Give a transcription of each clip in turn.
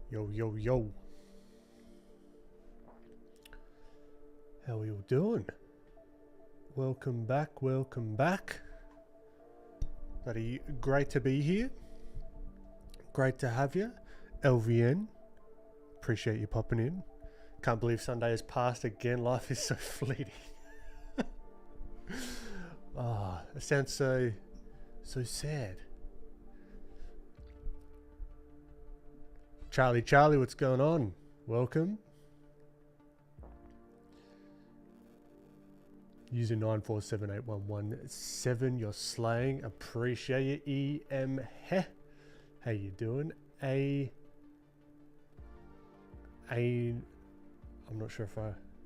Yo, yo, yo. How are you doing? Welcome back, welcome back. Bloody great to be here. Great to have you. LVN, appreciate you popping in. Can't believe Sunday has passed again. Life is so fleeting. It sounds so sad. Charlie, what's going on? Welcome. User 9478117. You're slaying. Appreciate you. EM Heh. How you doing? I'm not sure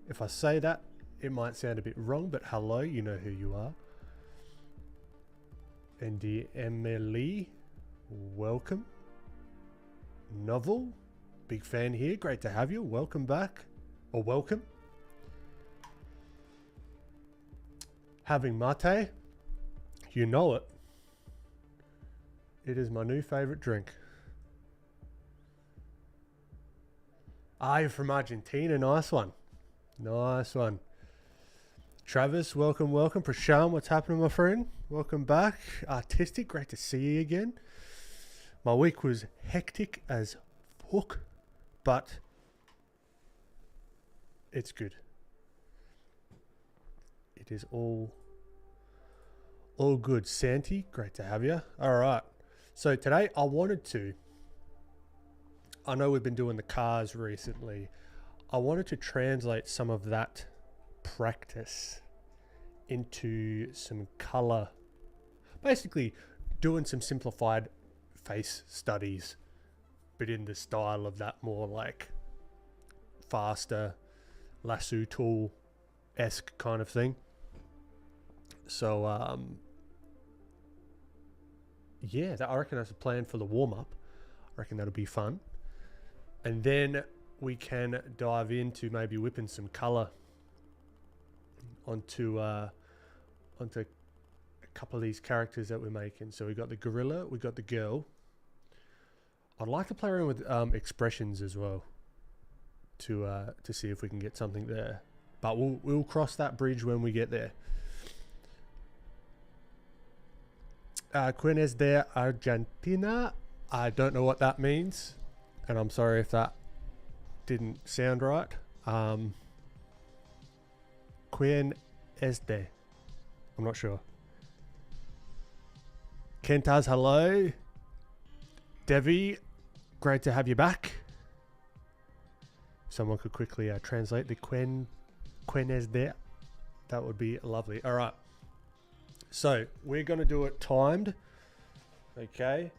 if I say that, it might sound a bit wrong, but hello, you know who you are. And Emily, welcome. Novel, big fan here. Great to have you. Welcome back, or welcome. Having mate, you know it. It is my new favorite drink. You're from Argentina. Nice one. Nice one. Travis, welcome. Prashant, what's happening, my friend? Welcome back. Artistic, great to see you again. My week was hectic as fuck, but it's good. It is all good. Santi, great to have you. All right. So today I know we've been doing the cars recently. I wanted to translate some of that practice into some color. Basically doing some simplified face studies, but in the style of that more like faster lasso tool-esque kind of thing. So yeah, I reckon that's a plan for the warm-up. I reckon that'll be fun. And then we can dive into maybe whipping some color onto a couple of these characters that we're making. So we got the gorilla, we got the girl. I'd like to play around with expressions as well to see if we can get something there. But we'll cross that bridge when we get there. Quienes de Argentina. I don't know what that means, and I'm sorry if that didn't sound right. Quien es de? I'm not sure. Kentaz, hello. Devi, great to have you back. Someone could quickly translate the quien es de. That would be lovely. All right. So we're going to do it timed. Okay.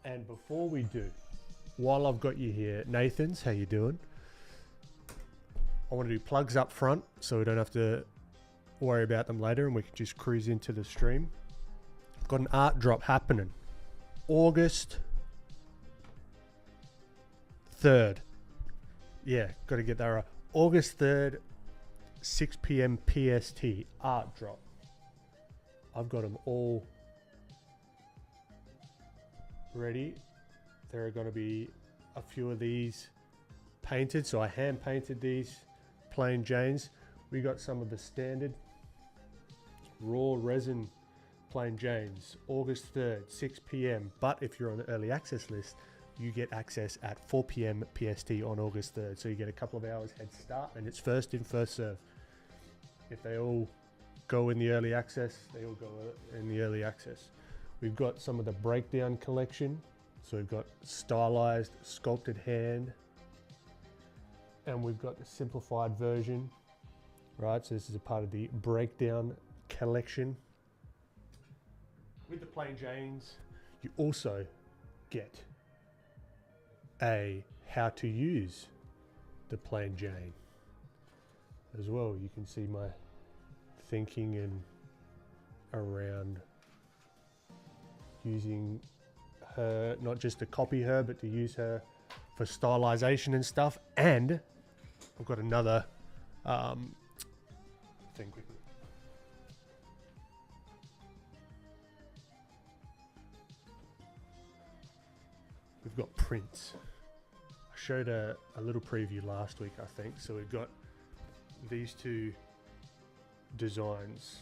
And before we do, while I've got you here, Nathan's, how you doing? I want to do plugs up front so we don't have to worry about them later and we can just cruise into the stream. I've got an art drop happening. August 3rd. Yeah, got to get that right. August 3rd, 6 p.m. PST, art drop. I've got them all ready. There are going to be a few of these painted. So I hand painted these plain Janes. We got some of the standard raw resin plain Janes. August 3rd, 6 p.m. But if you're on the early access list, you get access at 4 p.m. PST on August 3rd. So you get a couple of hours head start and it's first in, first serve. If they all go in the early access, they all go in the early access. We've got some of the breakdown collection. So we've got stylized, sculpted hand, and we've got the simplified version, right? So this is a part of the breakdown collection. With the plain Janes, you also get a how to use the plain Jane as well. You can see my thinking and around using her, not just to copy her, but to use her for stylization and stuff. And I've got another thing quickly. We've got prints. showed a little preview last week, I think. So we've got these two designs.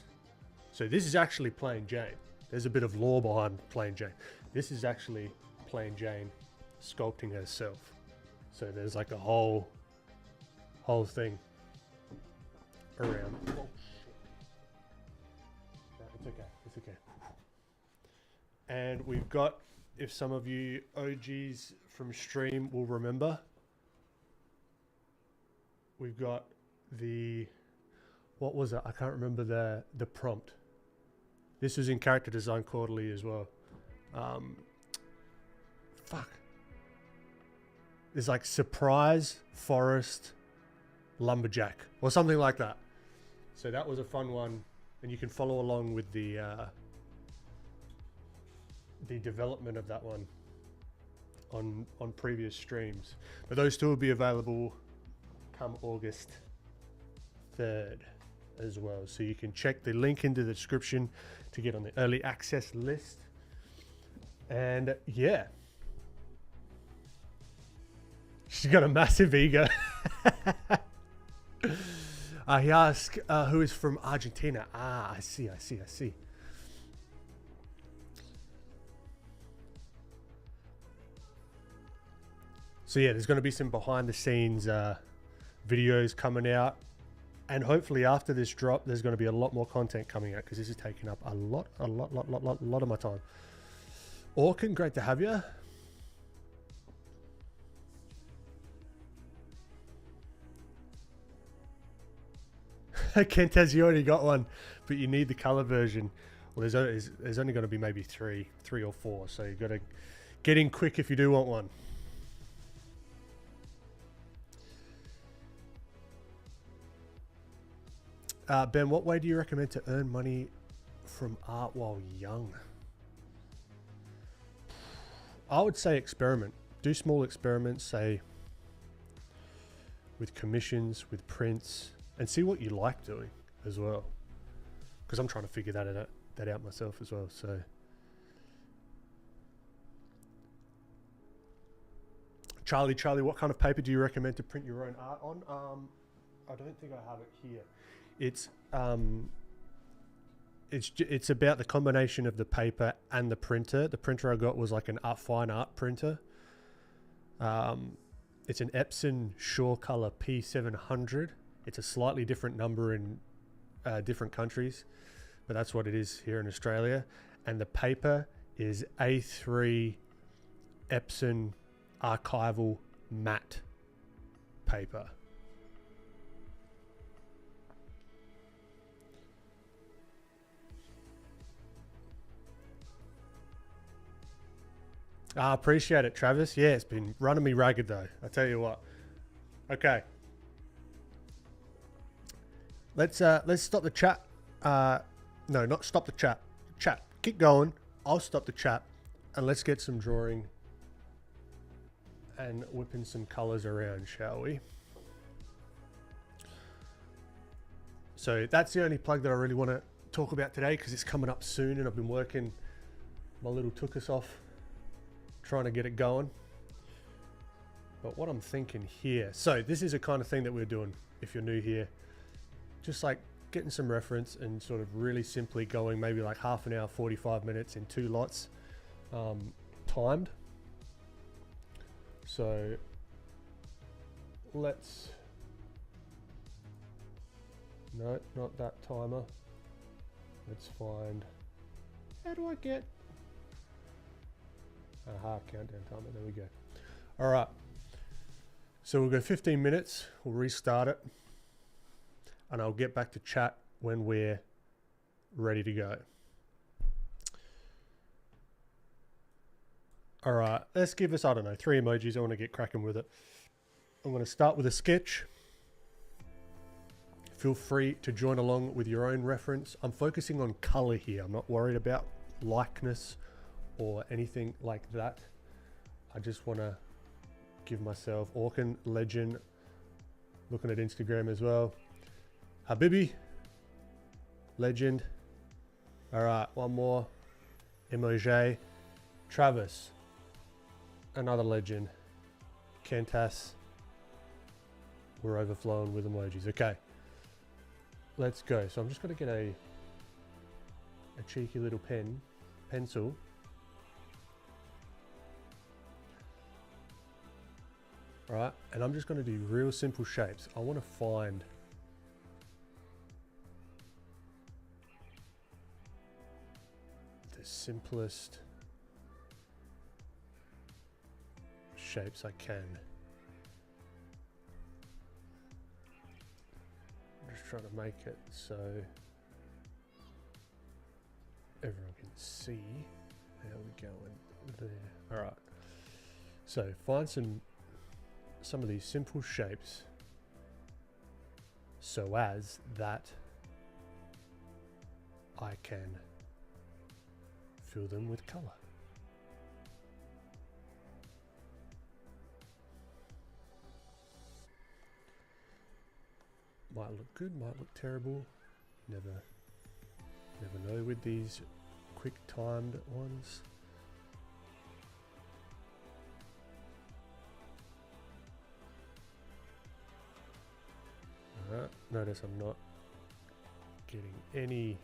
So this is actually plain Jane. There's a bit of lore behind plain Jane. This is actually plain Jane sculpting herself. So there's like a whole thing around. Oh, shit. No, it's okay. It's okay. And we've got, if some of you OGs from stream will remember, we've got the, what was it? I can't remember the prompt. This was in Character Design Quarterly as well. Fuck. It's like surprise forest lumberjack or something like that. So that was a fun one, and you can follow along with the development of that one on previous streams. But those two will be available come August 3rd as well. So you can check the link in the description to get on the early access list. And yeah, she's got a massive ego. He asked who is from Argentina. Ah, I see. So yeah, there's going to be some behind the scenes videos coming out, and hopefully after this drop there's going to be a lot more content coming out, because this is taking up a lot of my time. Orkin, great to have you. Kent has, you already got one, but you need the color version. Well, there's only going to be maybe three or four, so you've got to get in quick if you do want one. Ben, what way do you recommend to earn money from art while young? I would say experiment. Do small experiments, say with commissions, with prints, and see what you like doing as well. Because I'm trying to figure that out myself as well. So Charlie, what kind of paper do you recommend to print your own art on? I don't think I have it here. It's about the combination of the paper and the printer. The printer I got was like an fine art printer. It's an Epson Shore Color P700. It's a slightly different number in different countries, but that's what it is here in Australia. And the paper is A3 Epson archival matte paper. I appreciate it, Travis. Yeah, it's been running me ragged though. I tell you what. Okay. Let's stop the chat. No, not stop the chat. Chat, keep going. I'll stop the chat, and let's get some drawing and whipping some colors around, shall we? So that's the only plug that I really want to talk about today, because it's coming up soon, and I've been working my little tuchus off trying to get it going. But what I'm thinking here, so this is a kind of thing that we're doing if you're new here, just like getting some reference and sort of really simply going maybe like half an hour, 45 minutes in 2 lots, timed. So let's, no, not that timer. Let's find, how do I get, aha, countdown timer, there we go. All right, so we'll go 15 minutes, we'll restart it, and I'll get back to chat when we're ready to go. All right, let's give us, I don't know, 3 emojis. I want to get cracking with it. I'm going to start with a sketch. Feel free to join along with your own reference. I'm focusing on color here. I'm not worried about likeness or anything like that. I just want to give myself, Orkin, legend, looking at Instagram as well. Habibi, legend. All right, one more emoji. Travis, another legend. Cantas. We're overflowing with emojis. Okay. Let's go. So I'm just going to get a cheeky little pencil. Right, and I'm just going to do real simple shapes. I want to find the simplest shapes I can. I'm just trying to make it so everyone can see how we're going there. All right, so find some of these simple shapes so as that I can fill them with color. Might look good, might look terrible. Never know with these quick timed ones. Notice I'm not getting any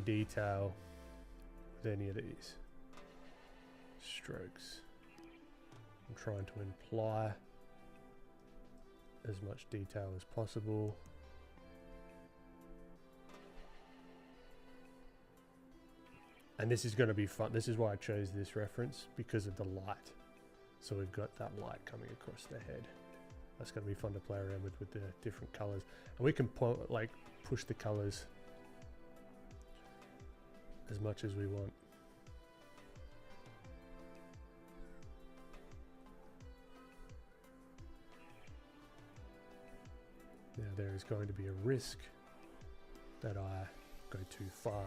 detail with any of these strokes. I'm trying to imply as much detail as possible. And this is going to be fun. This is why I chose this reference, because of the light. So we've got that light coming across the head. That's going to be fun to play around with the different colors. And we can push the colors as much as we want. Now there is going to be a risk that I go too far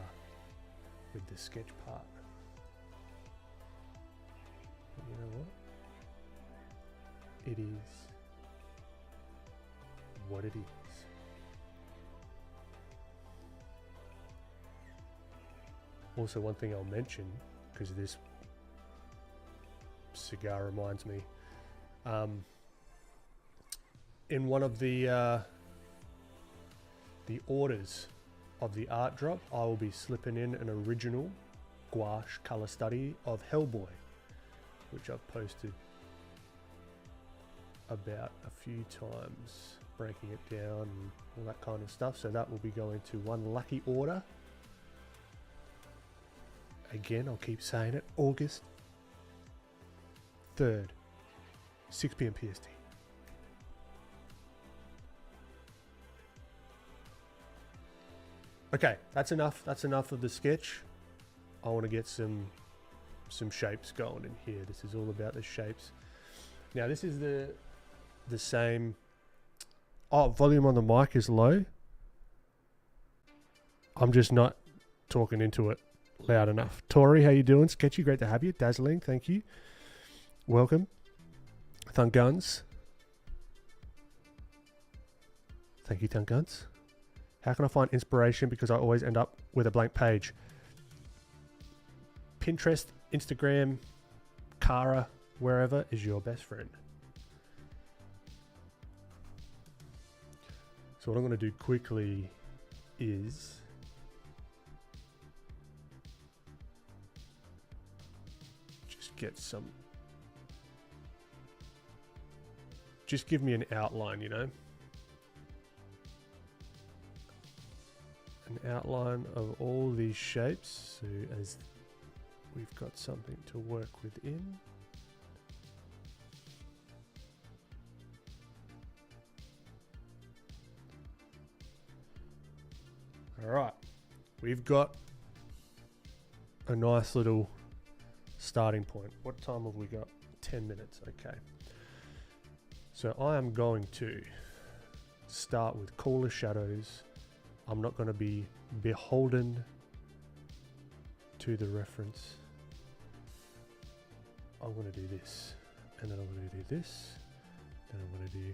with the sketch part. But you know what? It is what it is. Also, one thing I'll mention, because this cigar reminds me, in one of the orders of the art drop, I will be slipping in an original gouache color study of Hellboy, which I've posted about a few times, breaking it down and all that kind of stuff. So that will be going to one lucky order. Again, I'll keep saying it, August 3rd, 6 p.m. PST. Okay, that's enough. That's enough of the sketch. I want to get some shapes going in here. This is all about the shapes. Now, this is the same. Oh, volume on the mic is low. I'm just not talking into it loud enough. Tori, how you doing? Sketchy, great to have you. Dazzling, thank you. Welcome. Thunk Guns. Thank you, Thunk Guns. How can I find inspiration? Because I always end up with a blank page. Pinterest, Instagram, Kara, wherever is your best friend. So what I'm going to do quickly is just get some, just give me an outline, you know. An outline of all these shapes, so as we've got something to work within. All right, we've got a nice little starting point. What time have we got? 10 minutes, okay. So I am going to start with cooler shadows. I'm not going to be beholden to the reference. I'm going to do this, and then I'm going to do this, then I'm going to do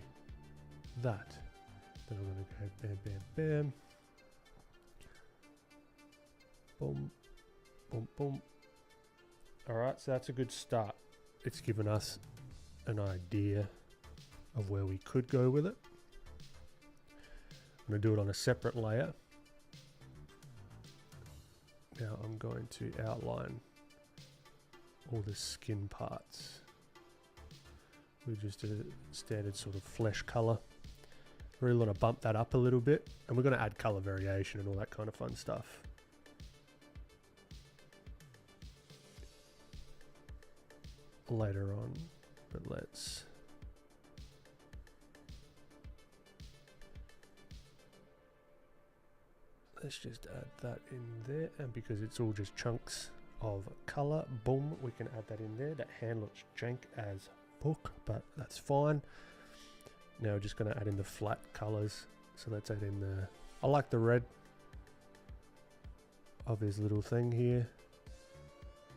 that, then I'm going to go bam, bam, bam, boom, Boom, boom. Alright, so that's a good start. It's given us an idea of where we could go with it. I'm going to do it on a separate layer. Now I'm going to outline all the skin parts with just a standard sort of flesh color. Really want to bump that up a little bit, and we're going to add color variation and all that kind of fun stuff. Later on, but let's just add that in there, and because it's all just chunks of color, boom, we can add that in there. That hand looks jank as fuck, but that's fine. Now we're just going to add in the flat colors, so let's add in the, I like the red of his little thing here,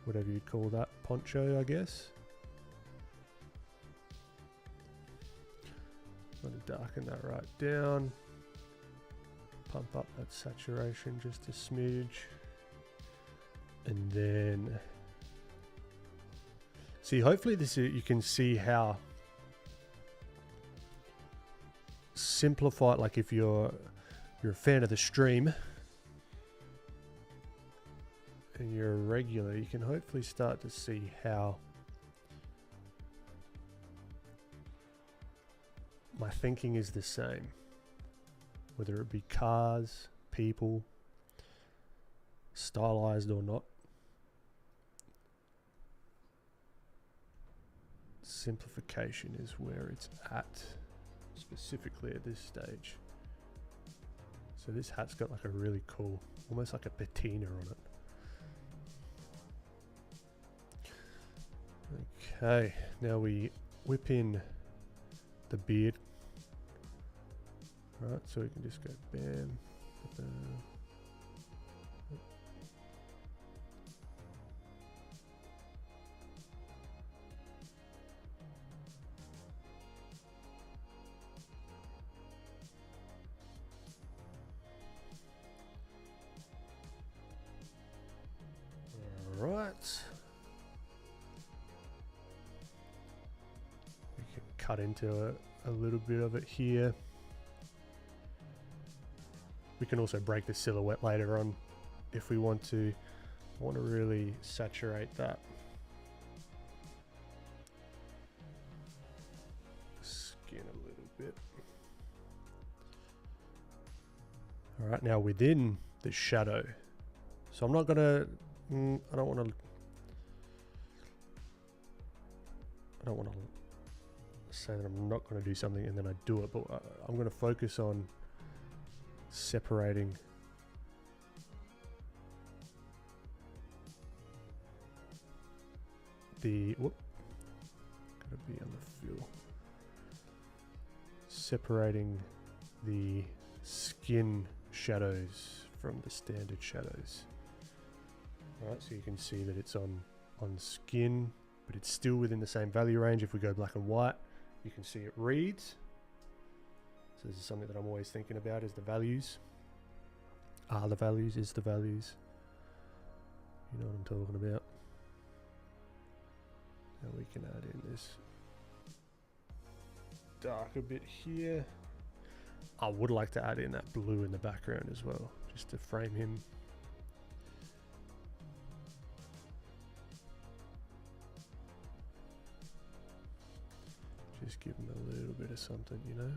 whatever you'd call that, poncho I guess. I'm going to darken that right down. Pump up that saturation just a smidge. And then, see, hopefully this is, you can see how simplified, like if you're a fan of the stream and you're a regular, you can hopefully start to see how my thinking is the same, whether it be cars, people, stylized or not. Simplification is where it's at, specifically at this stage. So this hat's got like a really cool, almost like a patina on it. Okay, now we whip in the beard. Right, so we can just go bam. Alright. We can cut into a little bit of it here. We can also break the silhouette later on if we want to. I want to really saturate that skin a little bit. All right, now within the shadow. So I'm not gonna, I don't want to say that I'm not going to do something and then I do it, but I'm going to focus on separating the gotta be on the fill. Separating the skin shadows from the standard shadows. Alright, so you can see that it's on skin, but it's still within the same value range. If we go black and white, you can see it reads. So this is something that I'm always thinking about, is the values. Are the values, is the values. You know what I'm talking about. Now we can add in this darker bit here. I would like to add in that blue in the background as well, just to frame him. Just give him a little bit of something, you know.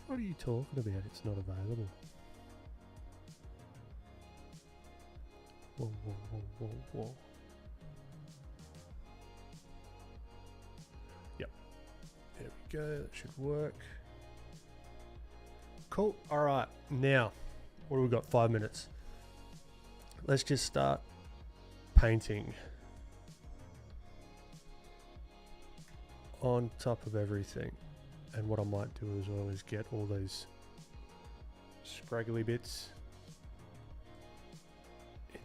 What are you talking about? It's not available. Whoa, whoa, whoa, whoa, whoa. Yep. There we go. That should work. Cool. All right. Now, what do we got? 5 minutes. Let's just start painting on top of everything. And what I might do as well is get all those scraggly bits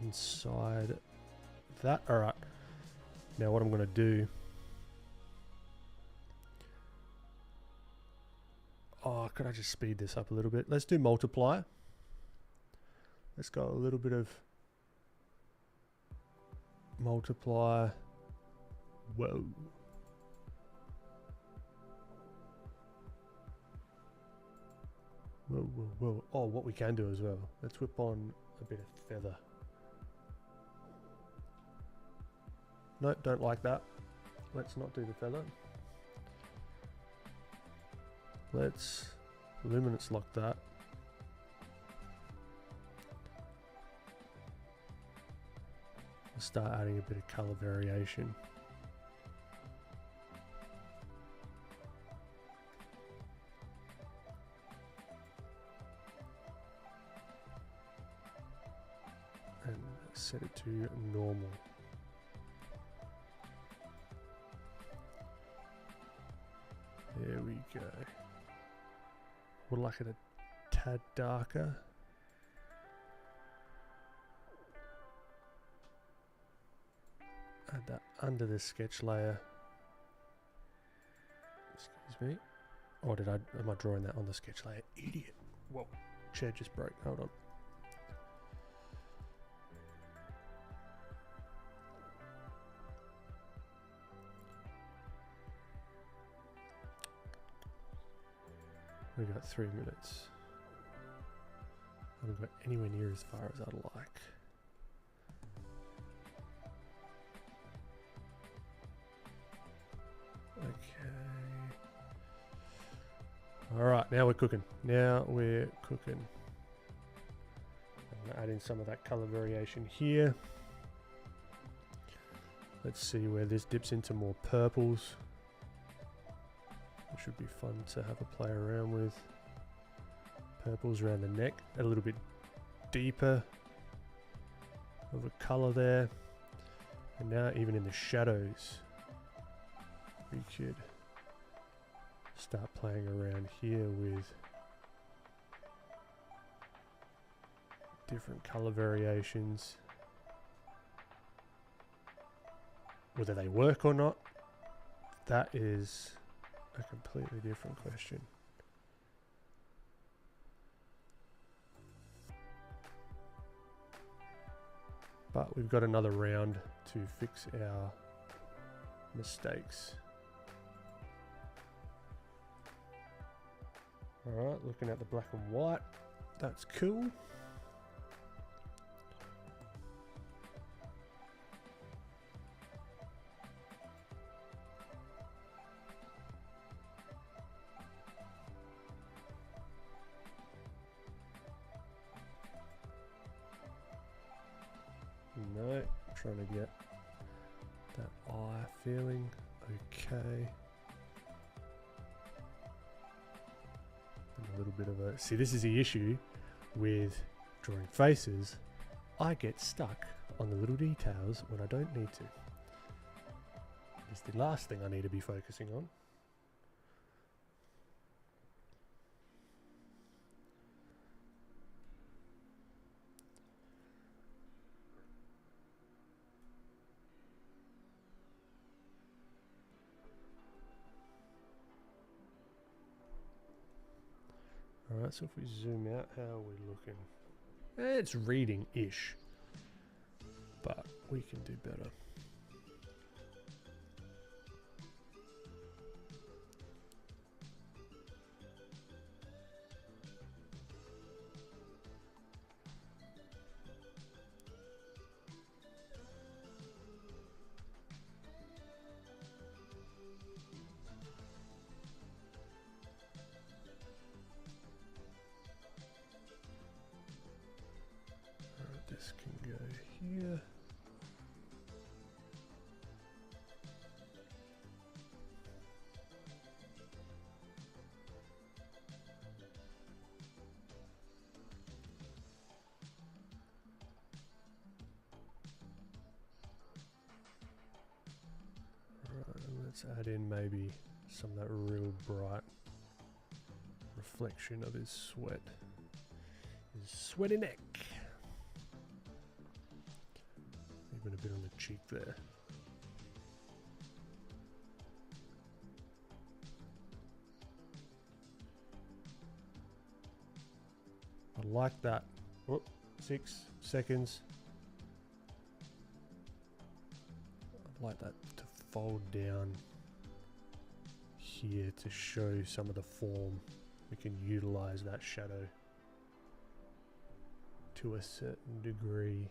inside that. All right. Now what I'm going to do. Oh, could I just speed this up a little bit? Let's do multiply. Let's go a little bit of multiply. Whoa. Whoa, whoa, whoa. Oh, what we can do as well. Let's whip on a bit of feather. Nope, don't like that. Let's not do the feather. Let's luminance lock that. Start adding a bit of color variation. And set it to normal. There we go. Would like it a tad darker. Add that under the sketch layer. Excuse me. Or am I drawing that on the sketch layer? Idiot. Whoa. Chair just broke. Hold on. We've got 3 minutes. I haven't got anywhere near as far as I'd like. Okay. Alright, now we're cooking. Now we're cooking. I'm going to add in some of that color variation here. Let's see where this dips into more purples. It should be fun to have a play around with. Purples around the neck, a little bit deeper of a color there. And now even in the shadows, we could start playing around here with different color variations. Whether they work or not, that is a completely different question. But we've got another round to fix our mistakes. Alright, looking at the black and white, that's cool. No, I'm trying to get that eye feeling. Okay. And a little bit of a... See, this is the issue with drawing faces. I get stuck on the little details when I don't need to. It's the last thing I need to be focusing on. Alright, so if we zoom out, how are we looking? It's reading-ish, but we can do better. This can go here. Right, let's add in maybe some of that real bright reflection of his sweat. His sweaty neck. Even a bit on the cheek there. I like that. Oh, 6 seconds. I'd like that to fold down here to show some of the form. We can utilize that shadow to a certain degree.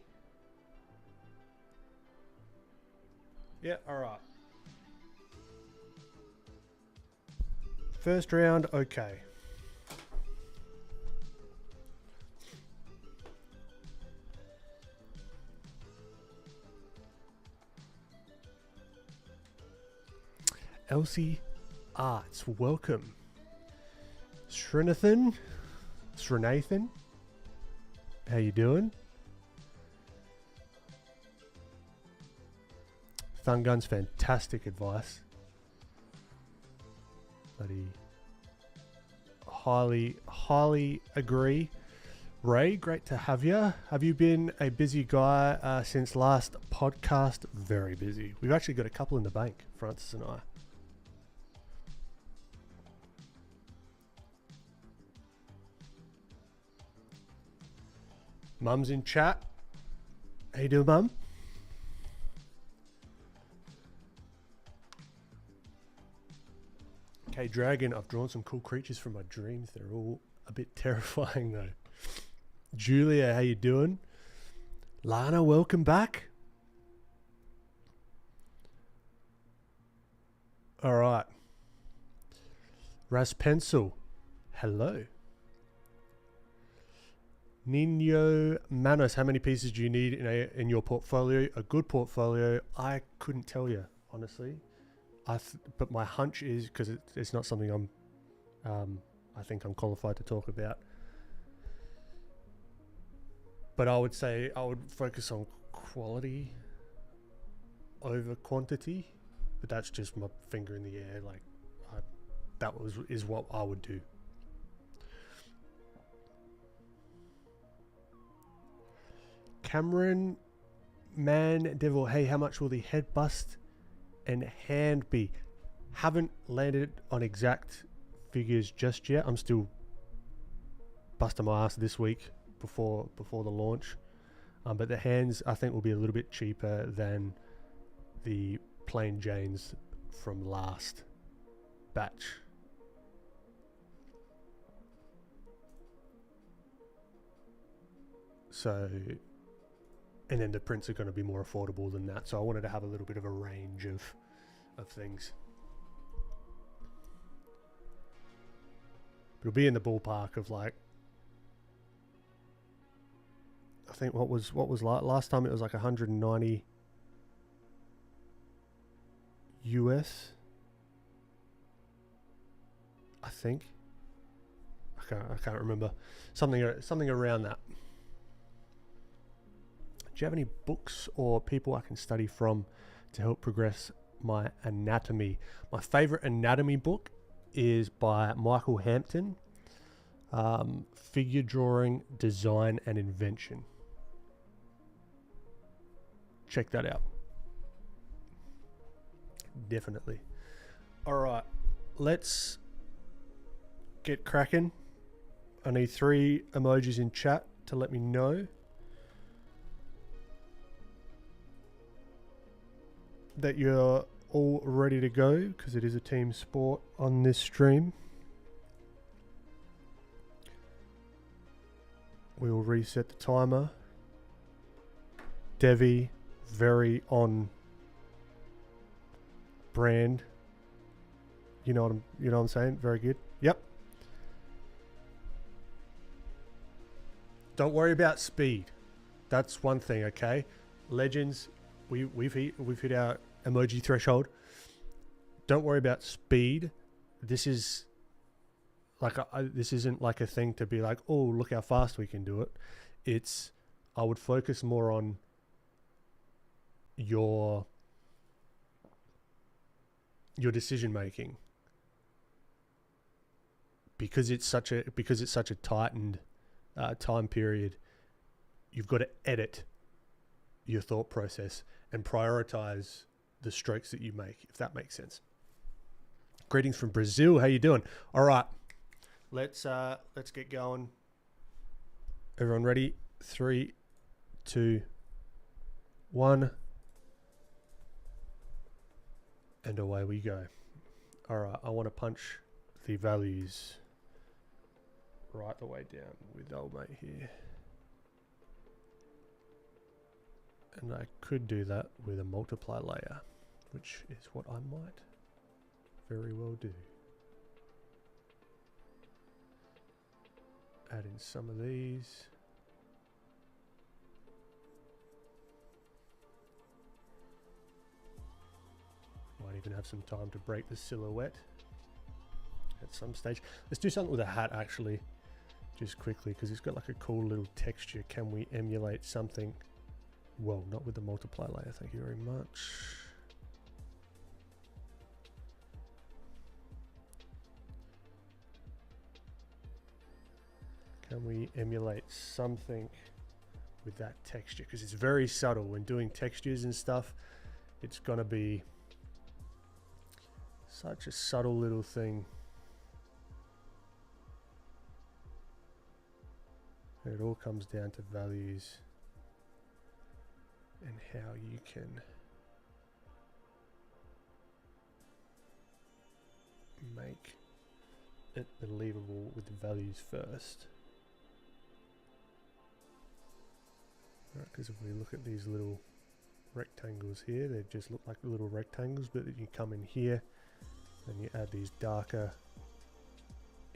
Yeah, alright. First round, okay. Elsie Arts, welcome. Srinathan, how you doing? Thumb Gun's fantastic advice. Bloody highly agree. Ray, great to have you. Have you been a busy guy since last podcast? Very busy. We've actually got a couple in the bank, Francis and I. Mum's in chat. How you doing, Mum? Okay, Dragon, I've drawn some cool creatures from my dreams. They're all a bit terrifying, though. Julia, how you doing? Lana, welcome back. All right. Ras Pencil, hello. Nino Manos, how many pieces do you need in your portfolio? A good portfolio, I couldn't tell you, honestly. But my hunch is, because it's not something I think I'm qualified to talk about. But I would say I would focus on quality over quantity. But that's just my finger in the air. Like, is what I would do. Cameron Man Devil, hey, how much will the head bust and hand be? Haven't landed on exact figures just yet. I'm still busting my ass this week before the launch. But the hands, I think, will be a little bit cheaper than the plain Janes from last batch. So, and then the prints are going to be more affordable than that. So I wanted to have a little bit of a range of things. It'll be in the ballpark of, like, I think what was last time it was like 190 US. I think. I can't remember. Something around that. Do you have any books or people I can study from to help progress my anatomy? My favorite anatomy book is by Michael Hampton, Figure Drawing, Design and Invention. Check that out. Definitely. All right, let's get cracking. I need 3 emojis in chat to let me know that you're all ready to go, because it is a team sport on this stream. We will reset the timer. Devi, very on brand. You know what I'm saying? Very good. Yep. Don't worry about speed. That's one thing, okay? Legends, we've hit our emoji threshold. Don't worry about speed. This is like this isn't like a thing to be like, oh, look how fast we can do it. It's, I would focus more on your decision making, because it's such a tightened time period. You've got to edit your thought process and prioritize the strokes that you make, if that makes sense. Greetings from Brazil. How you doing? All right, let's get going. Everyone ready? 3, 2, 1, and away we go. Alright, I want to punch the values right the way down with old mate here. And I could do that with a multiply layer, which is what I might very well do. Add in some of these. Might even have some time to break the silhouette at some stage. Let's do something with a hat actually, just quickly, because it's got like a cool little texture. Can we emulate something? Well, not with the multiply layer, thank you very much. Can we emulate something with that texture? Because it's very subtle. When doing textures and stuff, it's gonna be such a subtle little thing. And it all comes down to values and how you can make it believable with the values first. Because if we look at these little rectangles here, they just look like little rectangles, but you come in here and you add these darker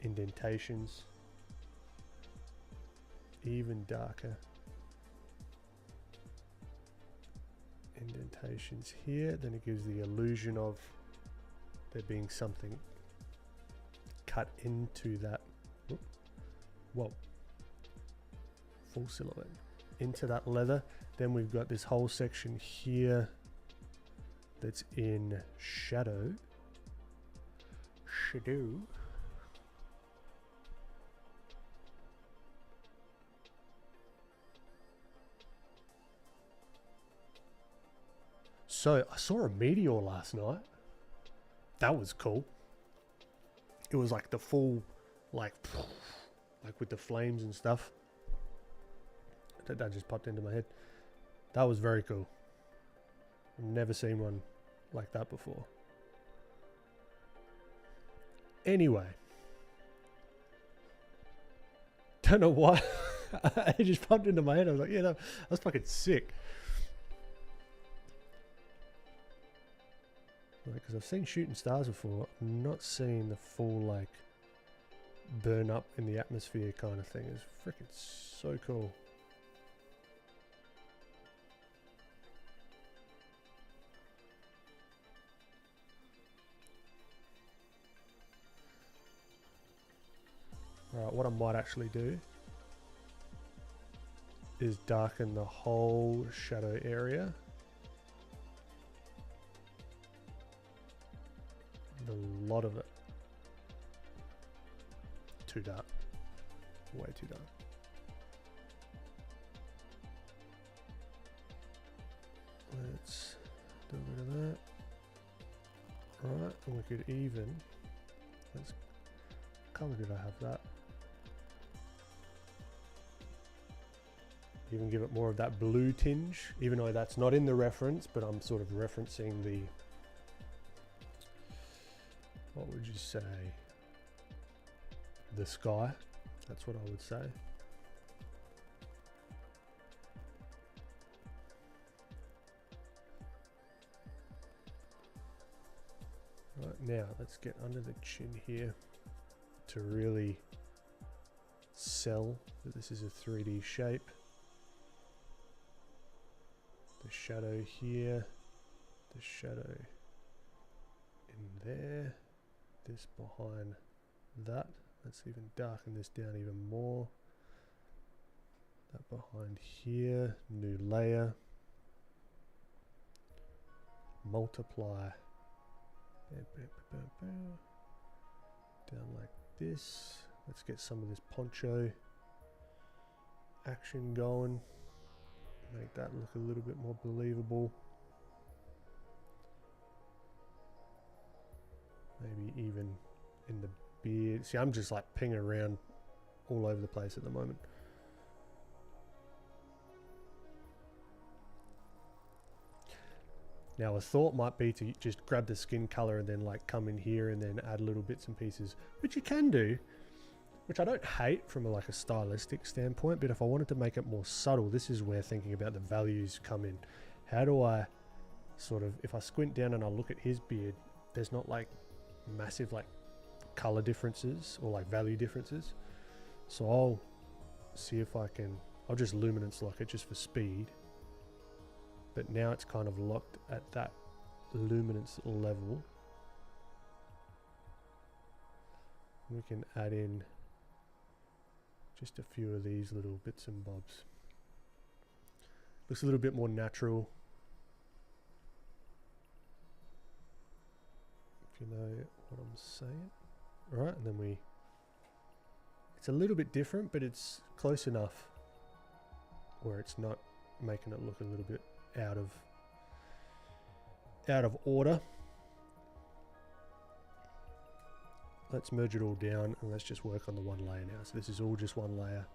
indentations, even darker indentations here, then it gives the illusion of there being something cut into that. Whoa, full silhouette into that leather. Then we've got this whole section here that's in shadow. So I saw a meteor last night. That was cool. It was like the full, like with the flames and stuff. That just popped into my head. That was very cool. I've never seen one like that before. Anyway, don't know why. It just popped into my head. I was like, yeah, no, that's fucking sick. Because I've seen shooting stars before, I've not seen the full like burn up in the atmosphere kind of thing. It's freaking so cool. Alright, what I might actually do is darken the whole shadow area. A lot of it. Too dark. Way too dark. Let's do a bit of that. Right, and we could even, let's, color did I have that? Even give it more of that blue tinge, even though that's not in the reference, but I'm sort of referencing the, what would you say? The sky. That's what I would say. Right, now let's get under the chin here to really sell that this is a 3D shape. The shadow here, the shadow in there, this behind that. Let's even darken this down even more. That behind here, new layer, multiply, bam, bam, bam, bam, down like this. Let's get some of this poncho action going. Make that look a little bit more believable. Maybe even in the beard. See, I'm just like pinging around all over the place at the moment. Now a thought might be to just grab the skin color and then like come in here and then add little bits and pieces, which you can do, which I don't hate from like a stylistic standpoint, but if I wanted to make it more subtle, this is where thinking about the values come in. How do I sort of, if I squint down and I look at his beard, there's not like massive like color differences or like value differences. So I'll see if I can, I'll just luminance lock it just for speed. But now it's kind of locked at that luminance level. We can add in just a few of these little bits and bobs. Looks a little bit more natural. If you know what I'm saying. Alright, and then it's a little bit different, but it's close enough where it's not making it look a little bit out of order. Let's merge it all down and let's just work on the one layer now. So this is all just one layer.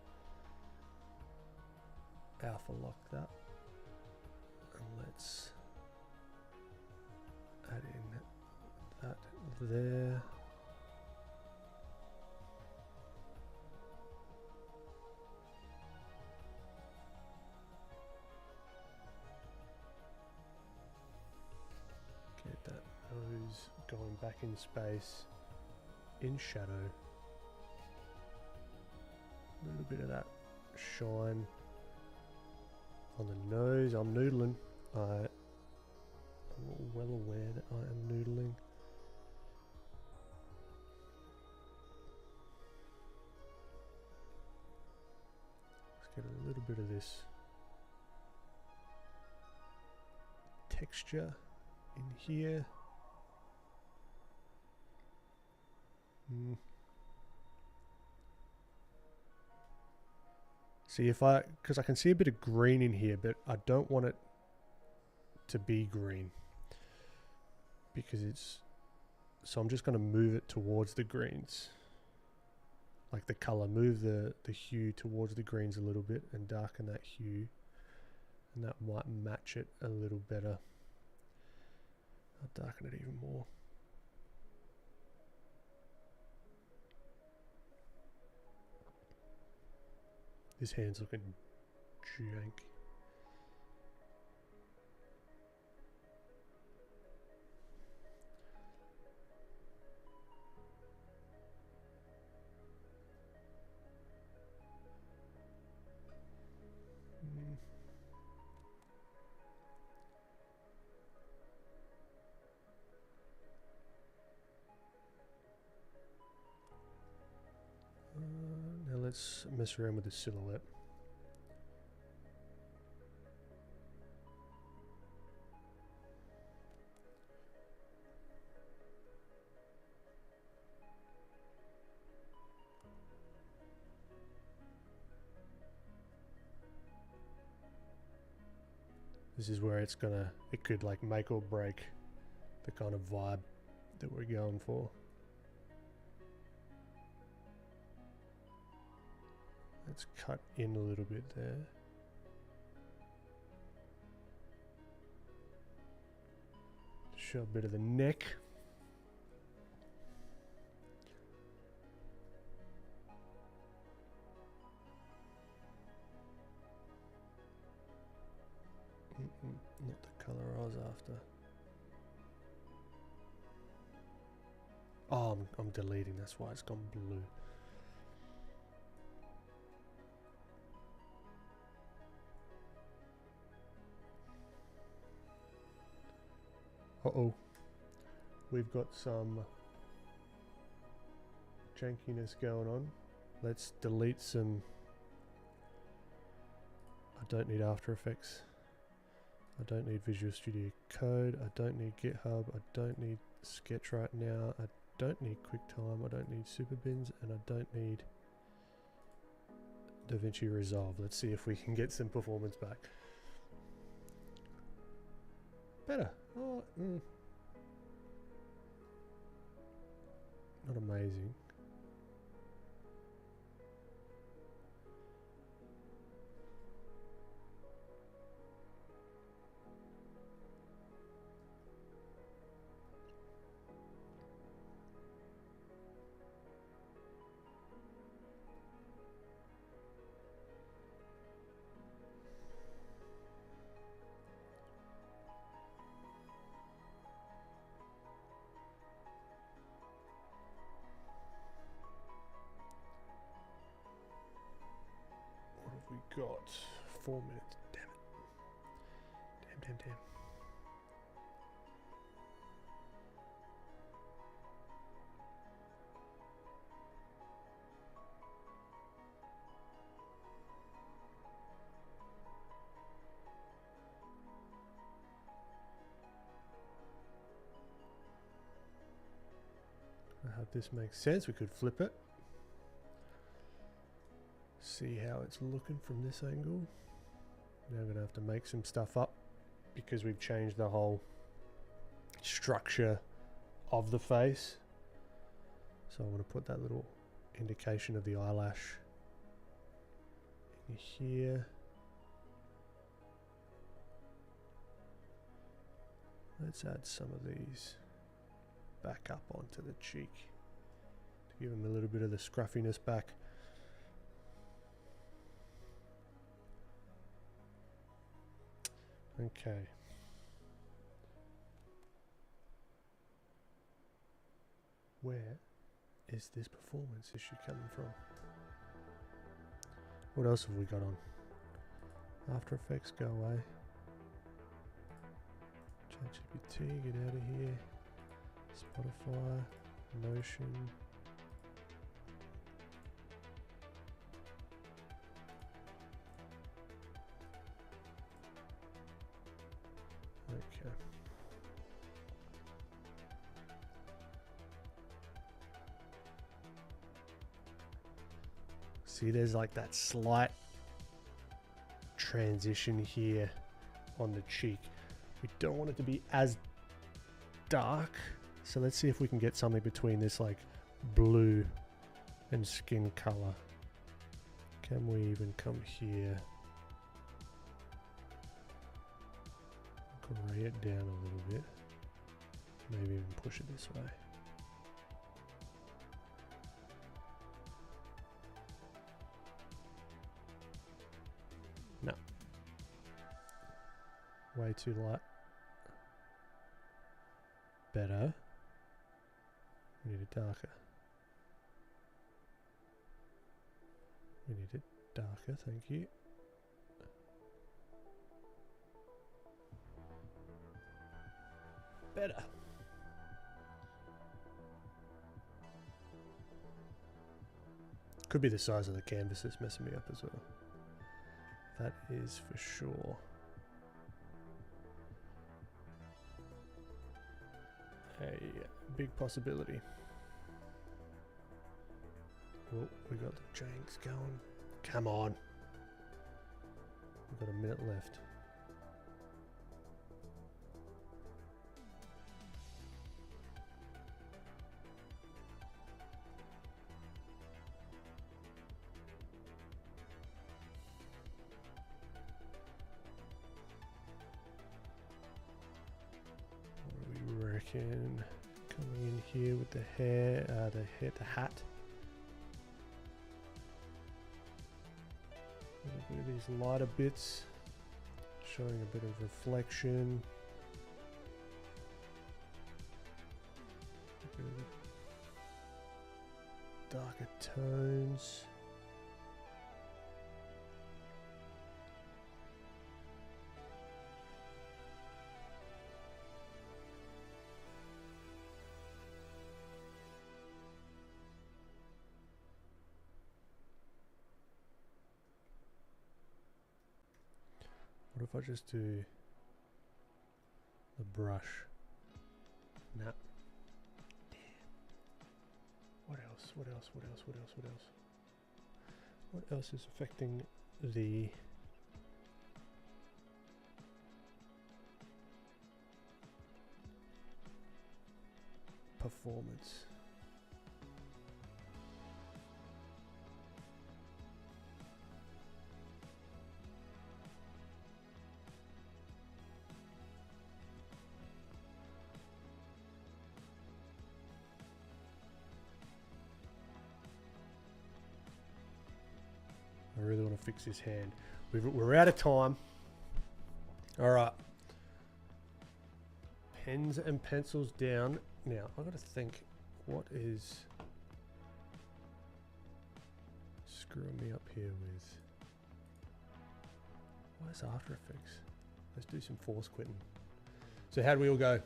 Alpha lock that. And let's add in that there. Get that nose going back in space, in shadow. A little bit of that shine on the nose. I'm noodling. I'm well aware that I am noodling. Let's get a little bit of this texture in here. See if because I can see a bit of green in here, but I don't want it to be green because so I'm just going to move it towards the greens, like the color, move the hue towards the greens a little bit and darken that hue, and that might match it a little better. I'll darken it even more. This hand's looking jank. Now let's mess around with the silhouette. This is where it could like make or break the kind of vibe that we're going for. Let's cut in a little bit there. Show a bit of the neck. Not the color I was after. Oh, I'm deleting, that's why it's gone blue. Uh-oh. We've got some jankiness going on. Let's delete some. I don't need After Effects. I don't need Visual Studio Code. I don't need GitHub. I don't need Sketch right now. I don't need QuickTime. I don't need Superbins. And I don't need DaVinci Resolve. Let's see if we can get some performance back. Better. Oh, not amazing. got 4 minutes. Damn it. Damn. I hope this makes sense. We could flip it. See how it's looking from this angle. Now I'm going to have to make some stuff up because we've changed the whole structure of the face. So I want to put that little indication of the eyelash in here. Let's add some of these back up onto the cheek to give him a little bit of the scruffiness back. Okay. Where is this performance issue coming from? What else have we got on? After Effects, go away. ChatGPT, get out of here. Spotify, Notion. Okay. See, there's like that slight transition here on the cheek. We don't want it to be as dark. So let's see if we can get something between this like blue and skin color. Can we even come here? Gray it down a little bit. Maybe even push it this way. No. Way too light. Better. We need it darker. We need it darker, thank you. Better. Could be the size of the canvas that's messing me up as well. That is for sure. A big possibility. Oh, we got the janks going. Come on. We've got a minute left. Coming in here with the hair, the hat. A little bit of these lighter bits, showing a bit of reflection. A bit of darker tones. What if I just do the brush? Nah. Damn. What else? What else? What else? What else? What else? What else is affecting the performance? I really want to fix this hand. We're out of time. All right. Pens and pencils down. Now, I've got to think, what is screwing me up here with Where's After Effects? Let's do some force quitting. So how do we all go?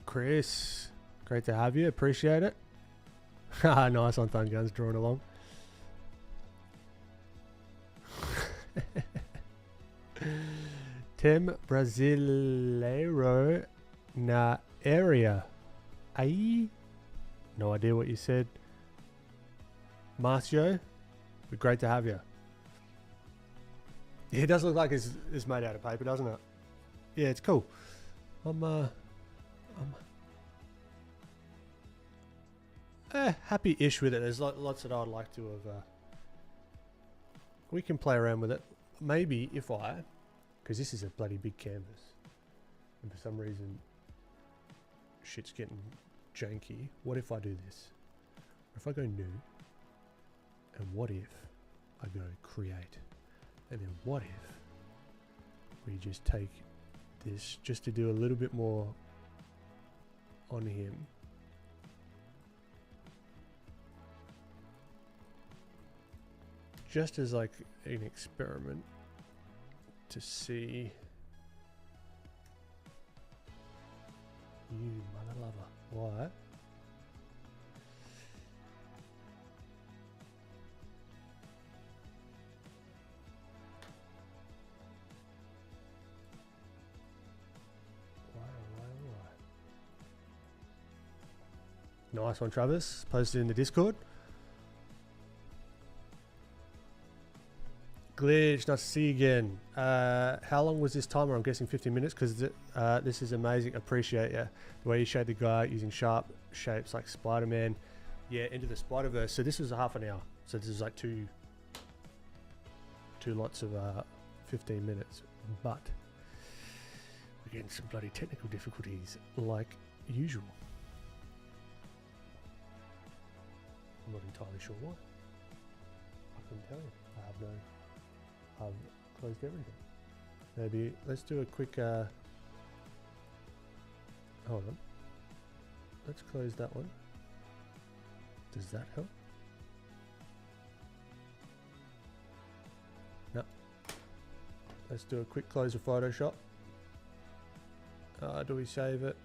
Chris, great to have you. Appreciate it. Nice on Thun Guns, drawing along. Tim Brasileiro na area. Aí? No idea what you said. Marcio, great to have you. Yeah, it does look like it's made out of paper, doesn't it? Yeah, it's cool. I'm happy-ish with it. There's lots that I'd like to have. We can play around with it. Maybe if because this is a bloody big canvas, and for some reason, shit's getting janky. What if I do this? If I go new, and what if I go create, and then what if we just take this just to do a little bit more on him. Just as like an experiment to see. You mother lover. Why? Nice one, Travis. Posted in the Discord. Glitch, nice to see you again. How long was this timer? I'm guessing 15 minutes because this is amazing. Appreciate you. The way you showed the guy using sharp shapes like Spider-Man. Yeah, into the Spider-Verse. So this was a half an hour. So this is like two lots of 15 minutes. But we're getting some bloody technical difficulties like usual. I'm not entirely sure why. I couldn't tell you. I have no... I've closed everything. Maybe let's do a quick hold on. Let's close that one. Does that help? No. Let's do a quick close of Photoshop. Do we save it?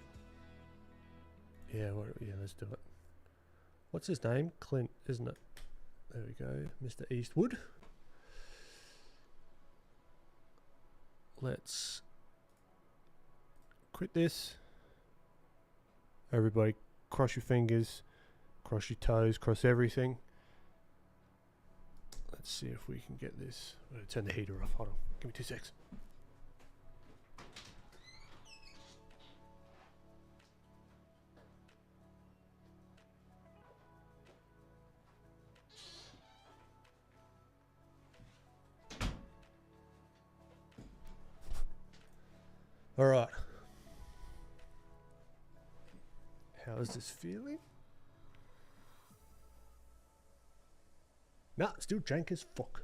Yeah, let's do it. What's his name? Clint, isn't it? There we go, Mr. Eastwood. Let's quit this. Everybody cross your fingers, cross your toes, cross everything. Let's see if we can get this. I'm going to turn the heater off. Hold on. Give me 2 secs. All right. How is this feeling? Nah, still jank as fuck.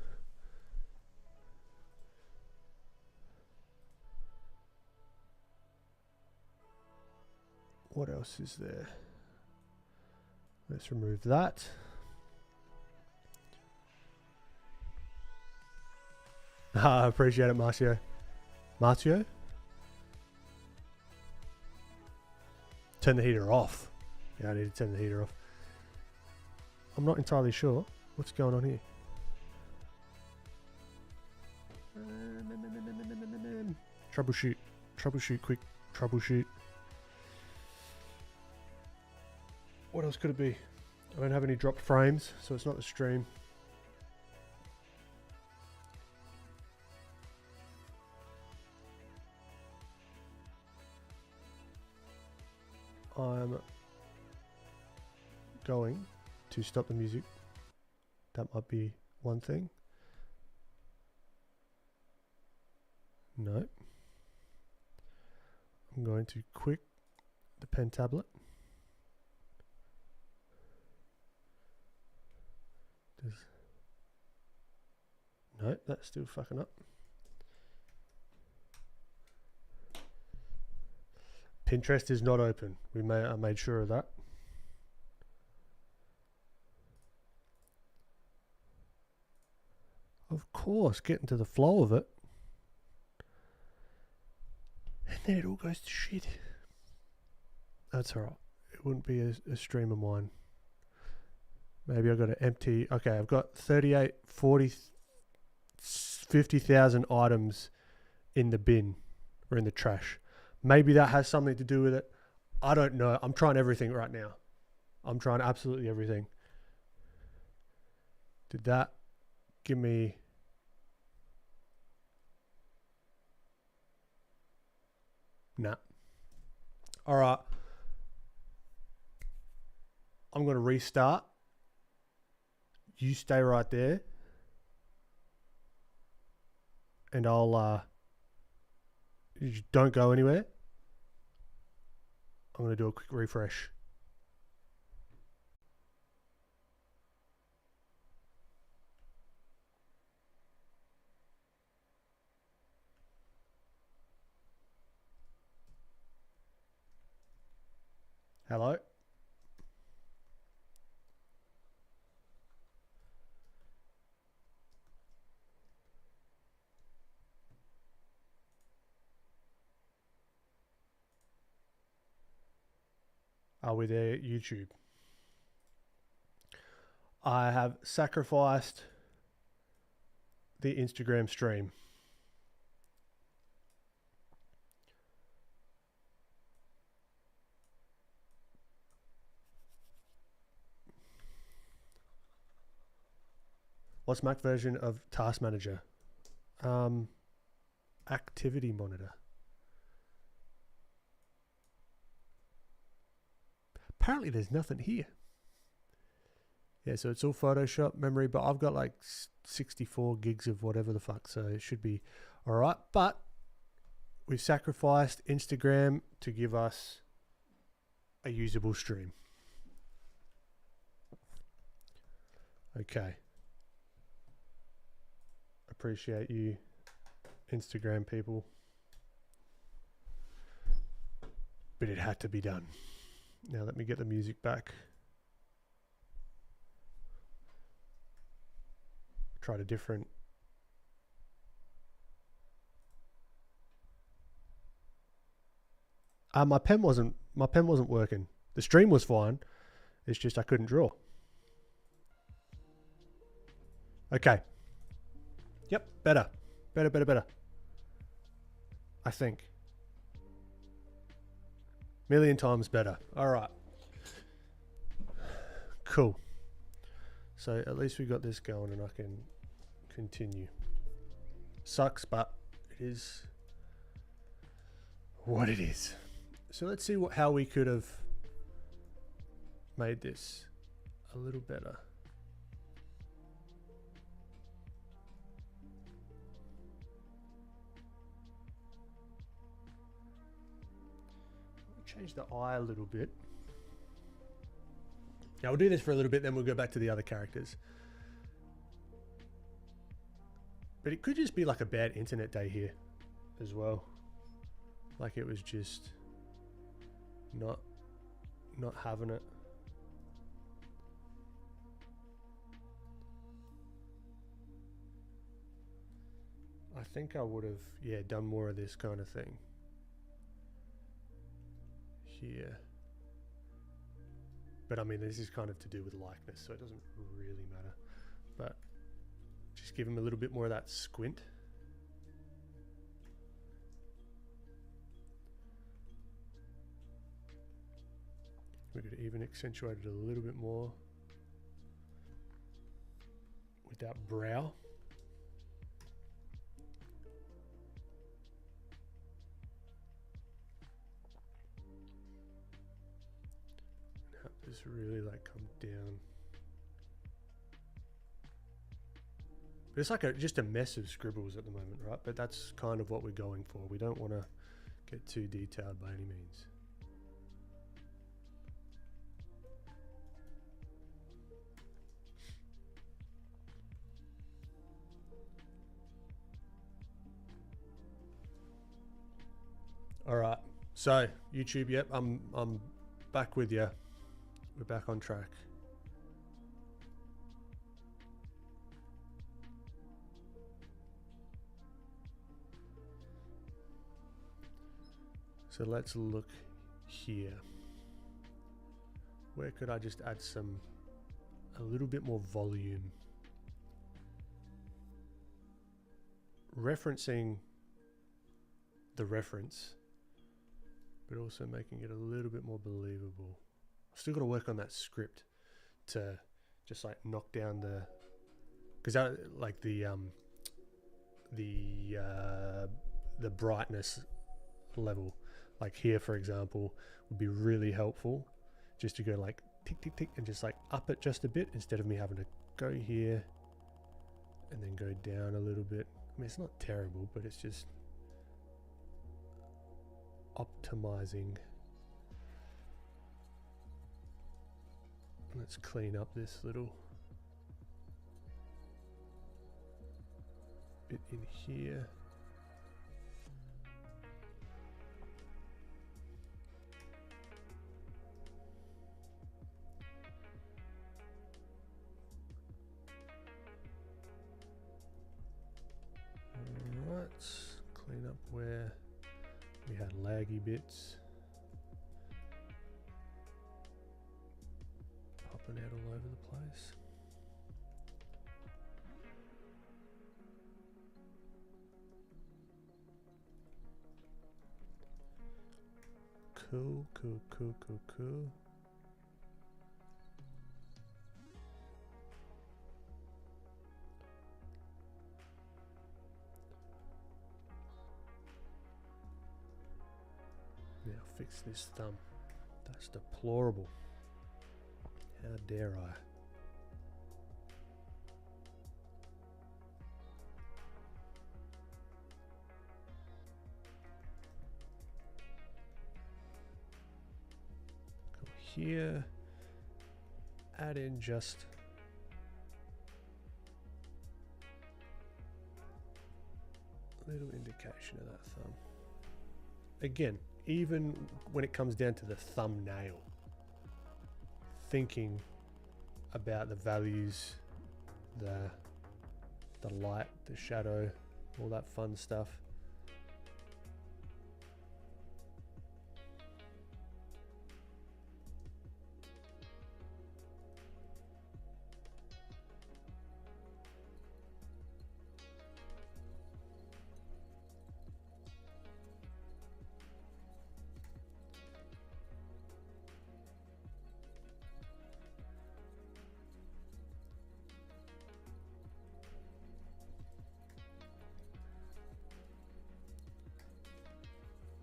What else is there? Let's remove that. I appreciate it, Marcio. Marcio? Turn the heater off. Yeah, I need to turn the heater off. I'm not entirely sure what's going on here. Troubleshoot. Troubleshoot quick. Troubleshoot. What else could it be? I don't have any dropped frames, so it's not the stream. I'm going to stop the music. That might be one thing. No. I'm going to quit the pen tablet. No, that's still fucking up. Pinterest is not open. I made sure of that. Of course, get into the flow of it. And then it all goes to shit. That's alright. It wouldn't be a stream of mine. Maybe I've got to empty. Okay, I've got 38, 40, 50,000 items in the bin or in the trash. Maybe that has something to do with it. I don't know. I'm trying everything right now. I'm trying absolutely everything. Did that give me... Nah. All right. I'm going to restart. You stay right there. And I'll... you don't go anywhere. I'm going to do a quick refresh. Hello? Are we there, YouTube? I have sacrificed the Instagram stream. What's Mac version of Task Manager? Activity Monitor. Apparently there's nothing here. Yeah, so it's all Photoshop memory, but I've got like 64 gigs of whatever the fuck, so it should be all right. But we've sacrificed Instagram to give us a usable stream. Okay. Appreciate you, Instagram people. But it had to be done. Now let me get the music back. Tried a different. My pen wasn't working. The stream was fine. It's just I couldn't draw. Okay. Yep, better. Better. I think. Million times better. All right. Cool. So at least we got this going and I can continue. Sucks, but it is what it is. So let's see how we could have made this a little better. Change the eye a little bit. Now we'll do this for a little bit, then we'll go back to the other characters. But it could just be like a bad internet day here as well. Like it was just not having it. I think I would have, yeah, done more of this kind of thing here. But I mean, this is kind of to do with likeness, so it doesn't really matter. But just give him a little bit more of that squint. We could even accentuate it a little bit more with that brow. Have this really like come down. But it's like just a mess of scribbles at the moment, right? But that's kind of what we're going for. We don't want to get too detailed by any means. All right, so YouTube, yep, I'm back with you. We're back on track. So let's look here. Where could I just add a little bit more volume? Referencing the reference, but also making it a little bit more believable. I've still got to work on that script to just like knock down the, because I like the brightness level. Like here, for example, would be really helpful just to go like tick, tick, tick, and just like up it just a bit instead of me having to go here and then go down a little bit. I mean, it's not terrible, but it's just optimizing. Let's clean up this little bit in here. Clean up where we had laggy bits popping out all over the place. Cool, cool, cool, cool, cool. Now fix this thumb. That's deplorable. How dare I? Go here. Add in just a little indication of that thumb. Again, even when it comes down to the thumbnail, thinking about the values, the light, the shadow, all that fun stuff.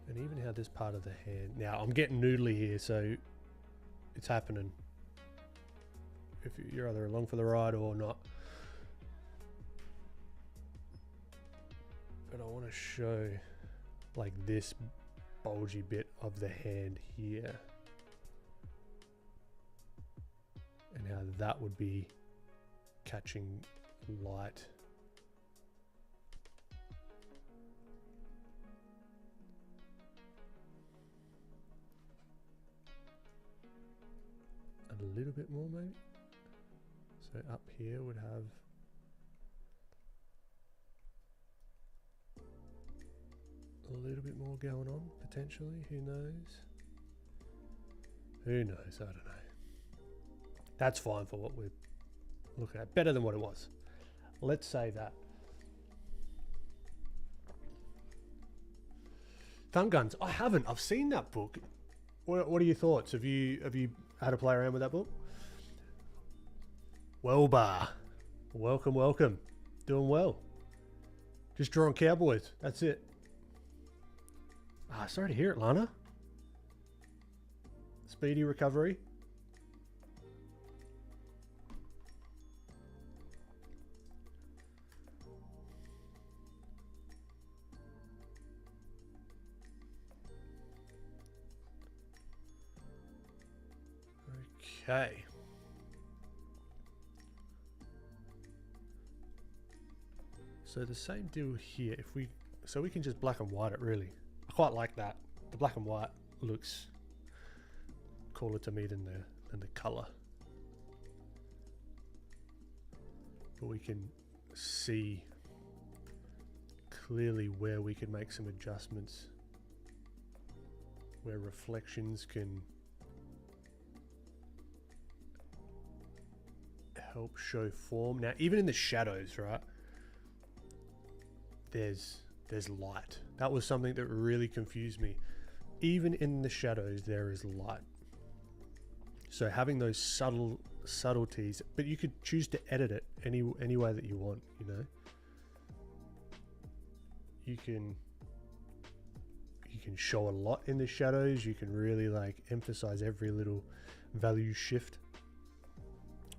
And even how this part of the hand, now I'm getting noodly here, so it's happening. If you're either along for the ride or not. But I want to show like this bulgy bit of the hand here. And how that would be catching light. A little bit more maybe. So up here would have a little bit more going on potentially. Who knows? Who knows? I don't know. That's fine for what we're looking at. Better than what it was. Let's say that. Thumb guns. I haven't. I've seen that book. What are your thoughts? Have you had a play around with that book? Well, welcome, welcome. Doing well. Just drawing cowboys. That's it. Sorry to hear it, Lana. Speedy recovery. Okay. So the same deal here. So we can just black and white it really. I quite like that. the black and white looks cooler to me than the color. But we can see clearly where we can make some adjustments, where reflections can help show form. Now, even in the shadows, right, there's light. That was something that really confused me. Even in the shadows, there is light. So having those subtleties, but you could choose to edit it any way that you want, you know. You can show a lot in the shadows. You can really like emphasize every little value shift,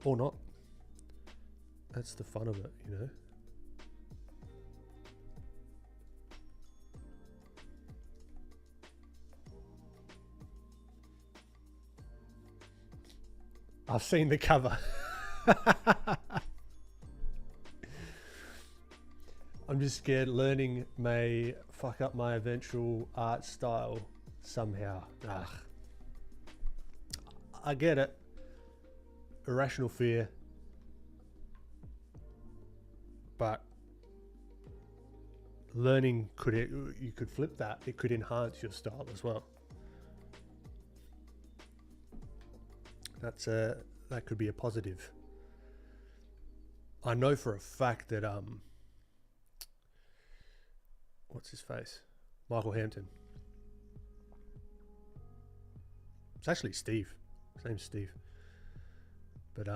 or not. That's the fun of it, you know. I've seen the cover. I'm just scared learning may fuck up my eventual art style somehow. Ugh. I get it. Irrational fear. But learning you could flip that. It could enhance your style as well. That could be a positive. I know for a fact that what's his face? Michael Hampton. It's actually Steve. His name's Steve. But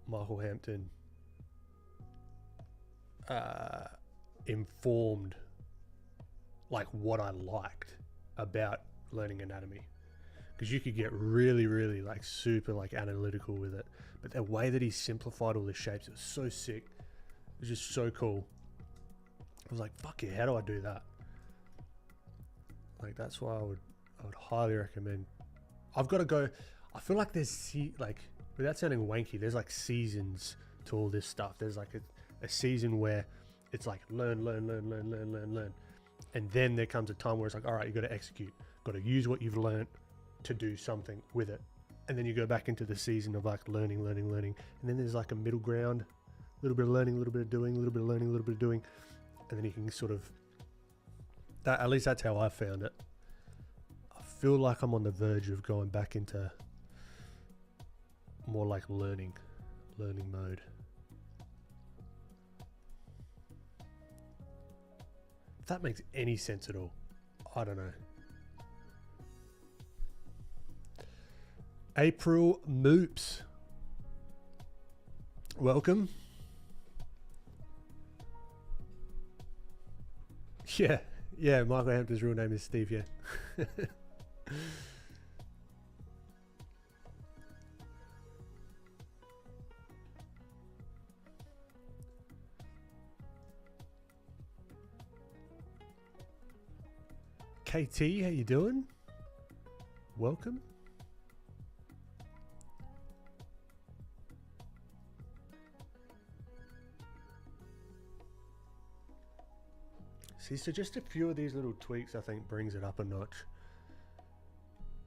Michael Hampton informed like what I liked about learning anatomy. Because you could get really, really like super like analytical with it. But the way that he simplified all the shapes, it was so sick. It was just so cool. I was like, fuck yeah, how do I do that? Like, that's why I would highly recommend. I've got to go. I feel like there's like, without sounding wanky, there's like seasons to all this stuff. There's like a season where it's like learn. And then there comes a time where it's like, all right, you got to execute. Got to use what you've learned to do something with it. And then you go back into the season of like learning. And then there's like a middle ground, a little bit of learning, a little bit of doing, a little bit of learning, a little bit of doing. And then you can sort of, that, at least that's how I found it. I feel like I'm on the verge of going back into more like learning mode. If that makes any sense at all, I don't know. April Moops, welcome. Yeah, Michael Hampton's real name is Steve, yeah. KT, how you doing? Welcome. See, so just a few of these little tweaks, I think, brings it up a notch.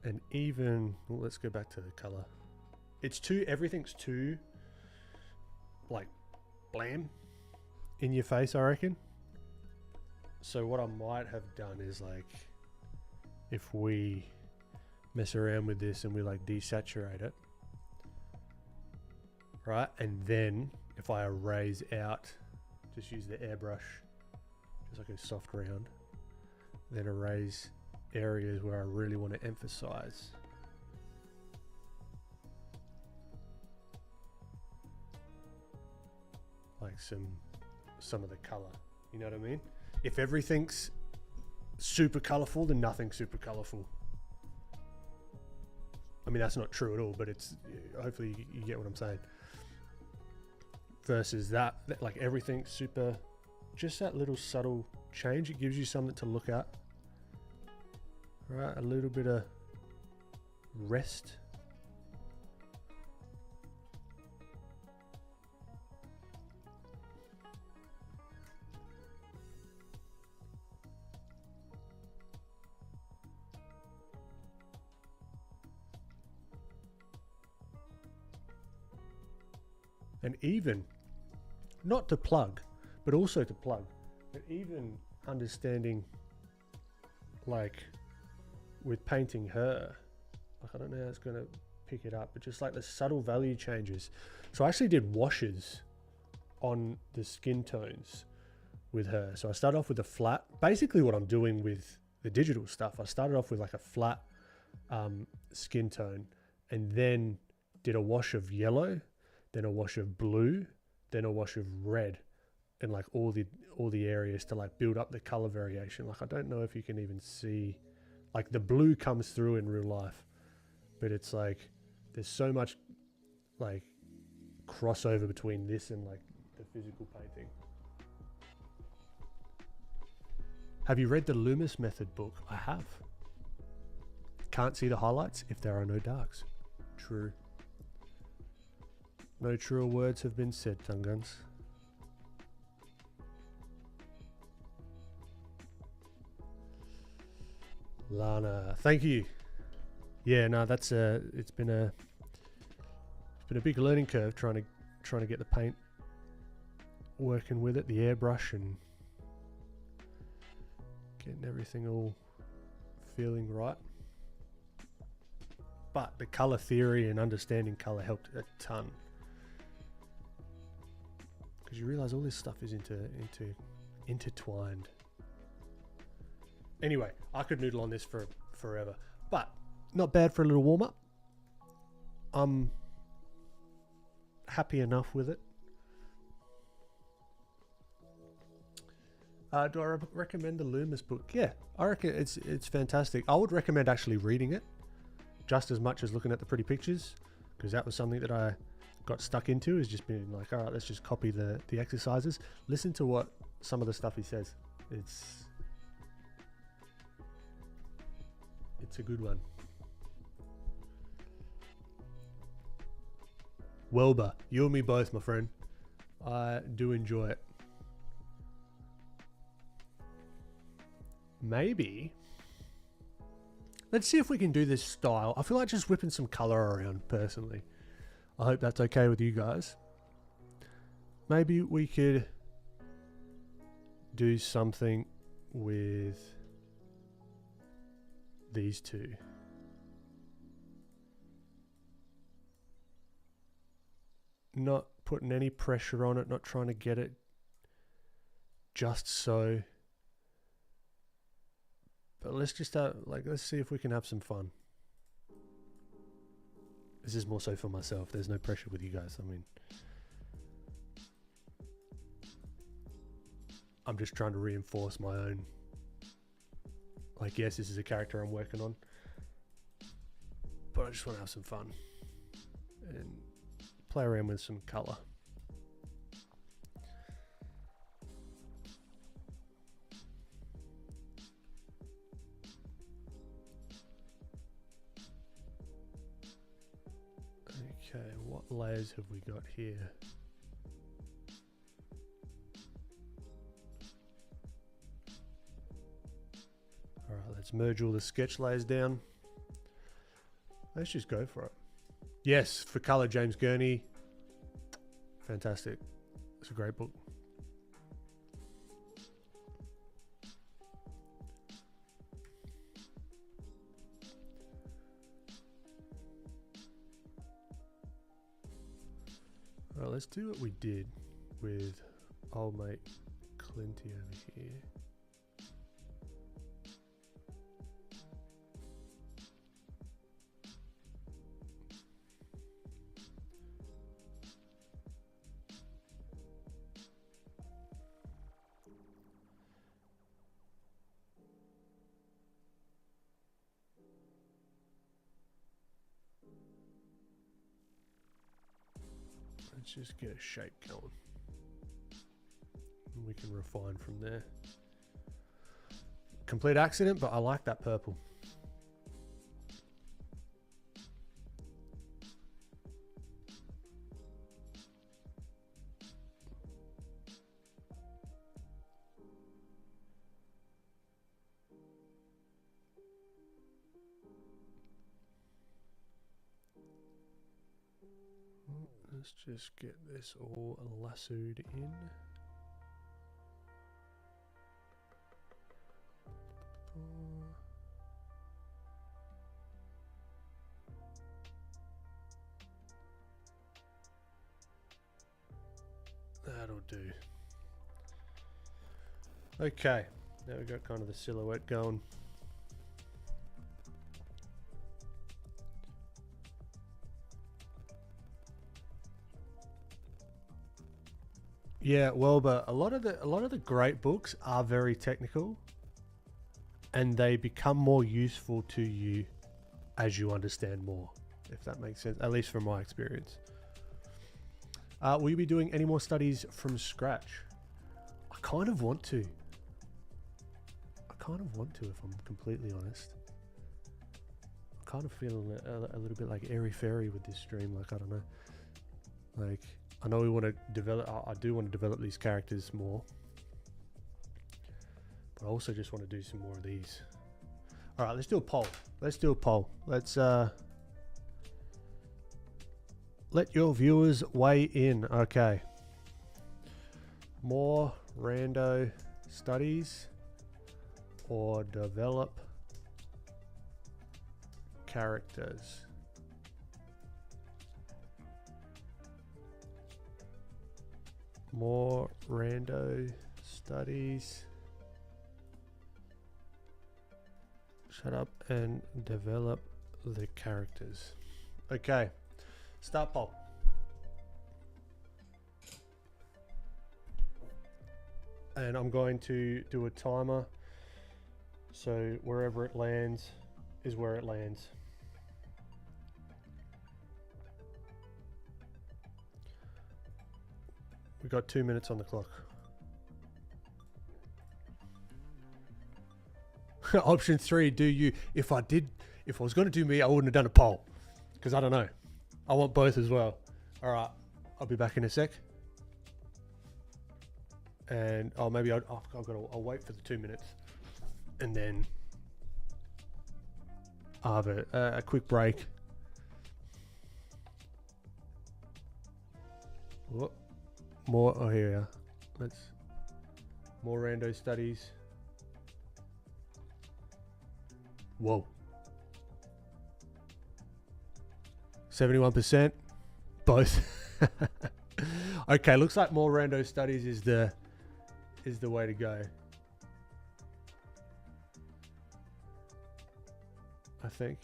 And even, well, let's go back to the color. Everything's too, like, blam in your face, I reckon. So what I might have done is, like, if we mess around with this and we, like, desaturate it, right? And then if I erase out, just use the airbrush, like a soft round, then erase areas where I really want to emphasize. Like some of the color, you know what I mean? If everything's super colorful, then nothing's super colorful. I mean, that's not true at all, but it's, hopefully you get what I'm saying. Versus that like everything's super. Just that little subtle change, it gives you something to look at. Right, a little bit of rest. And even, not to plug, but also to plug, but even understanding, like with painting her, like I don't know how it's going to pick it up, but just like the subtle value changes. So I actually did washes on the skin tones with her. So I started off with a flat, basically what I'm doing with the digital stuff. I started off with like a flat skin tone, and then did a wash of yellow, then a wash of blue, then a wash of red, and like all the areas to like build up the color variation. Like I don't know if you can even see, like the blue comes through in real life, but it's like there's so much like crossover between this and like the physical painting. Have you read the Loomis Method book? I have. Can't see the highlights if there are no darks. True. No truer words have been said, Tunguns. Lana, thank you. Yeah, no, that's it's been a big learning curve trying to get the paint working with it, the airbrush, and getting everything all feeling right. But the color theory and understanding color helped a ton, because you realize all this stuff is intertwined. Anyway, I could noodle on this for forever, but not bad for a little warm up. I'm happy enough with it. Do I recommend the Loomis book? Yeah, I reckon it's fantastic. I would recommend actually reading it just as much as looking at the pretty pictures, because that was something that I got stuck into, is just being like, all right, let's just copy the exercises. Listen to what some of the stuff he says. It's a good one. Welber, you and me both, my friend. I do enjoy it. Maybe let's see if we can do this style. I feel like just whipping some color around personally. I hope that's okay with you guys. Maybe we could do something with these two. Not putting any pressure on it, not trying to get it just so. But let's just let's see if we can have some fun. This is more so for myself. There's no pressure with you guys. I mean, I'm just trying to reinforce my own. Like, yes, this is a character I'm working on, but I just want to have some fun and play around with some color. Okay, what layers have we got here? All right, let's merge all the sketch layers down. Let's just go for it. Yes, for color, James Gurney. Fantastic. It's a great book. All right, let's do what we did with old mate Clinty over here. Let's just get a shape going, and we can refine from there. Complete accident, but I like that purple. Let's just get this all lassoed in. That'll do. Okay, now we've got kind of the silhouette going. Yeah, well, but a lot of the great books are very technical, and they become more useful to you as you understand more, if that makes sense, at least from my experience. Will you be doing any more studies from scratch? I kind of want to. If I'm completely honest. I'm kind of feeling a little bit like airy fairy with this stream. Like, I don't know. Like, I know we want to develop, I do want to develop these characters more. But I also just want to do some more of these. All right, let's do a poll. Let's let your viewers weigh in. Okay. More rando studies or develop characters? More rando studies. Shut up and develop the characters. Okay. Start poll. And I'm going to do a timer. So wherever it lands is where it lands. We've got 2 minutes on the clock. Option 3, do you? If I was going to do me, I wouldn't have done a poll. Because I don't know. I want both as well. All right. I'll be back in a sec. And maybe I'll wait for the 2 minutes. And then I'll have a quick break. Whoop. More, oh, here we are. More rando studies. Whoa. 71%. Both. Okay, looks like more rando studies is the way to go. I think.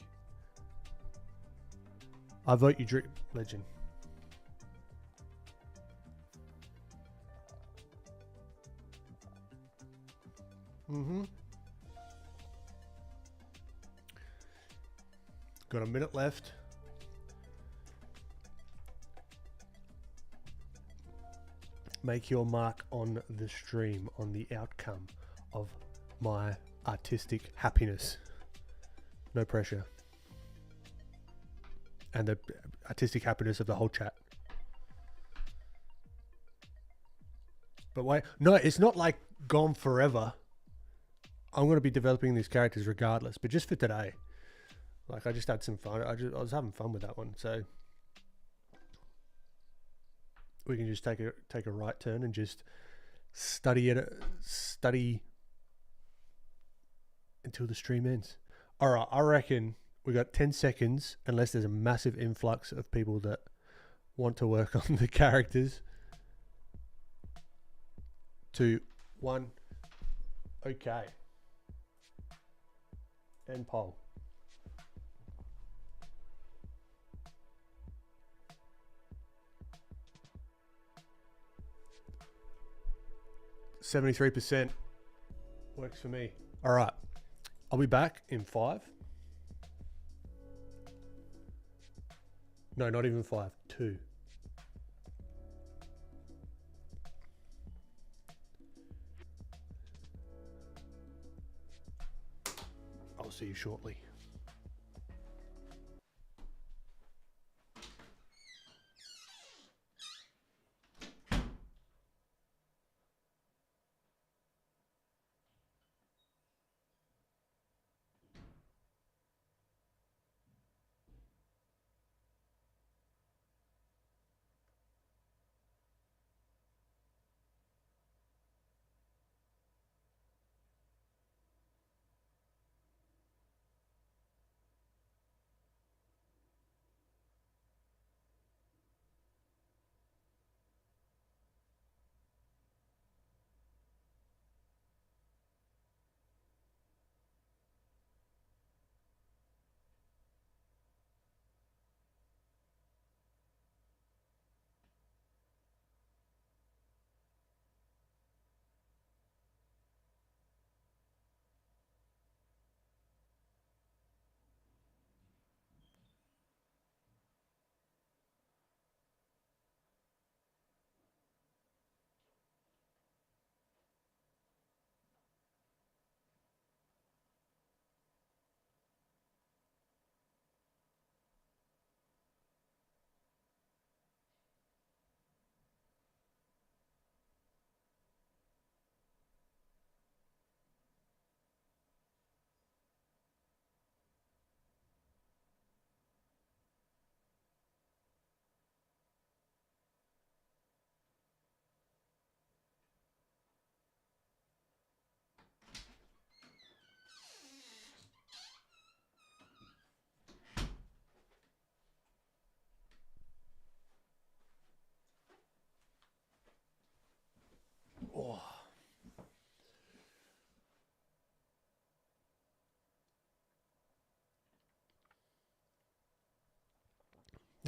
I vote you, Drip Legend. Got a minute left. Make your mark on the stream, on the outcome of my artistic happiness. No pressure. And the artistic happiness of the whole chat. But wait, no, it's not like gone forever. I'm going to be developing these characters regardless, but just for today. Like, I just had some fun. I was having fun with that one, so we can just take a right turn and just study until the stream ends. All right, I reckon we got 10 seconds, unless there's a massive influx of people that want to work on the characters. 2, 1. Okay. End poll. %73 works for me. All right, I'll be back in 5. No, not even 5. 2. I'll see you shortly.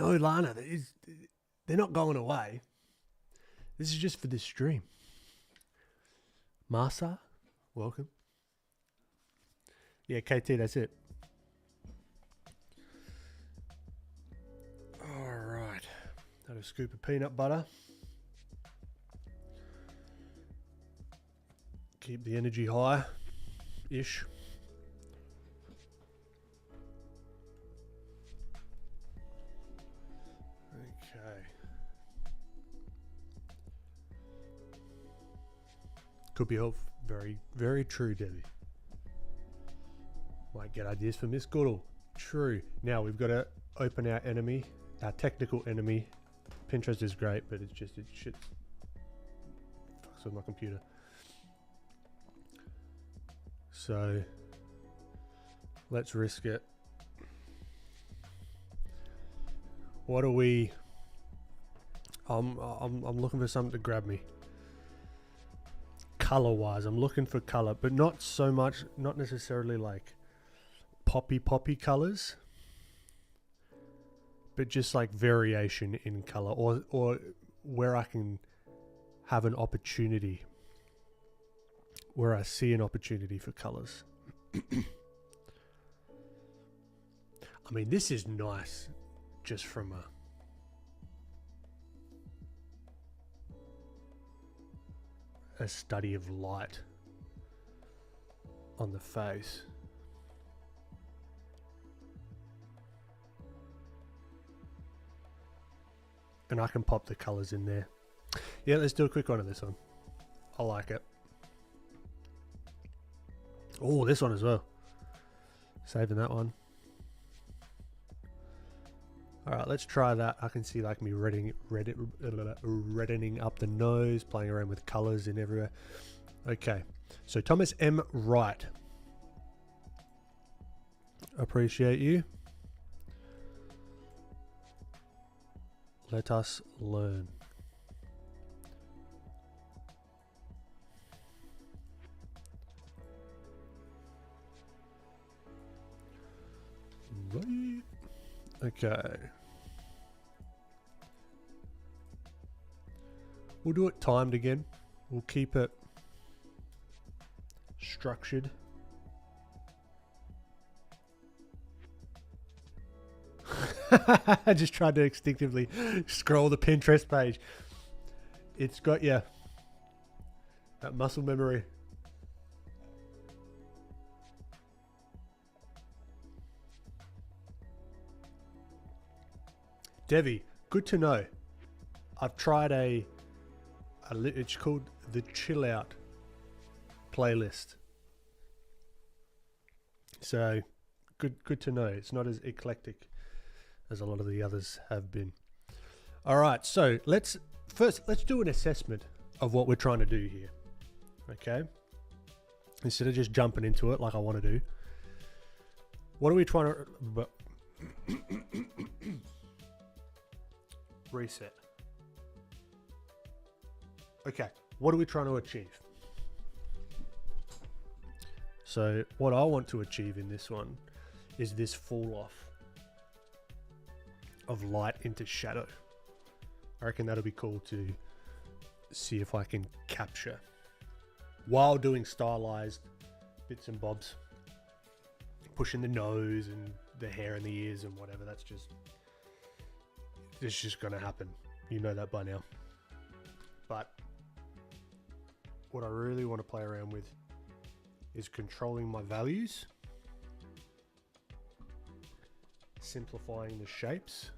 No, Lana, they're not going away. This is just for this stream. Masa, welcome. Yeah, KT, that's it. All right. Had a scoop of peanut butter. Keep the energy high-ish. Okay. Could be helpful. Very, very true, Debbie. Might get ideas from Miss Goodall. True. Now we've got to open our enemy, our technical enemy. Pinterest is great, but it's just, it shit fucks with my computer. So let's risk it. What are we? I'm looking for something to grab me. Color wise, I'm looking for color, but not so much, not necessarily like poppy colors, but just like variation in color, or where I can have an opportunity, where I see an opportunity for colors. I mean, this is nice just from a study of light on the face. And I can pop the colors in there. Yeah, let's do a quick one of this one. I like it. Oh, this one as well. Saving that one. All right, let's try that. I can see like me reddening up the nose, playing around with colors in everywhere. Okay, so Thomas M. Wright. Appreciate you. Let us learn. Right. Okay. We'll do it timed again. We'll keep it structured. I just tried to instinctively scroll the Pinterest page. It's got, yeah, that muscle memory. Devi, good to know. I've tried it's called the Chill Out playlist. So good to know. It's not as eclectic as a lot of the others have been. All right, so let's do an assessment of what we're trying to do here. Okay? Instead of just jumping into it like I want to do. What are we trying to reset? Okay, what are we trying to achieve? So what I want to achieve in this one is this fall off of light into shadow. I reckon that'll be cool to see if I can capture while doing stylized bits and bobs, pushing the nose and the hair and the ears and whatever. It's just gonna happen. You know that by now. But what I really want to play around with is controlling my values, simplifying the shapes,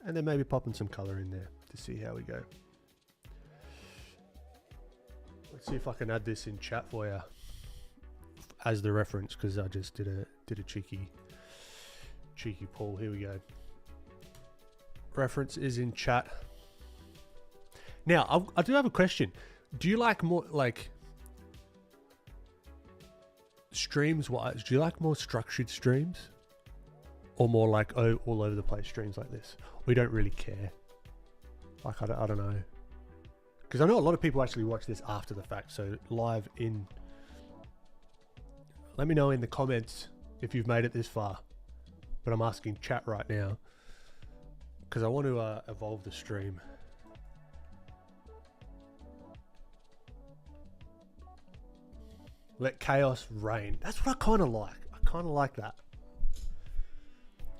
and then maybe popping some color in there to see how we go. Let's see if I can add this in chat for you as the reference, because I just did a cheeky pull. Here we go. Reference is in chat. Now, I do have a question. Do you like more, like, streams wise, do you like more structured streams? Or more like all over the place streams like this? We don't really care. Like, I don't know. Because I know a lot of people actually watch this after the fact. So live in... Let me know in the comments if you've made it this far. But I'm asking chat right now. because I want to evolve the stream. Let chaos reign. That's what I kind of like. I kind of like that.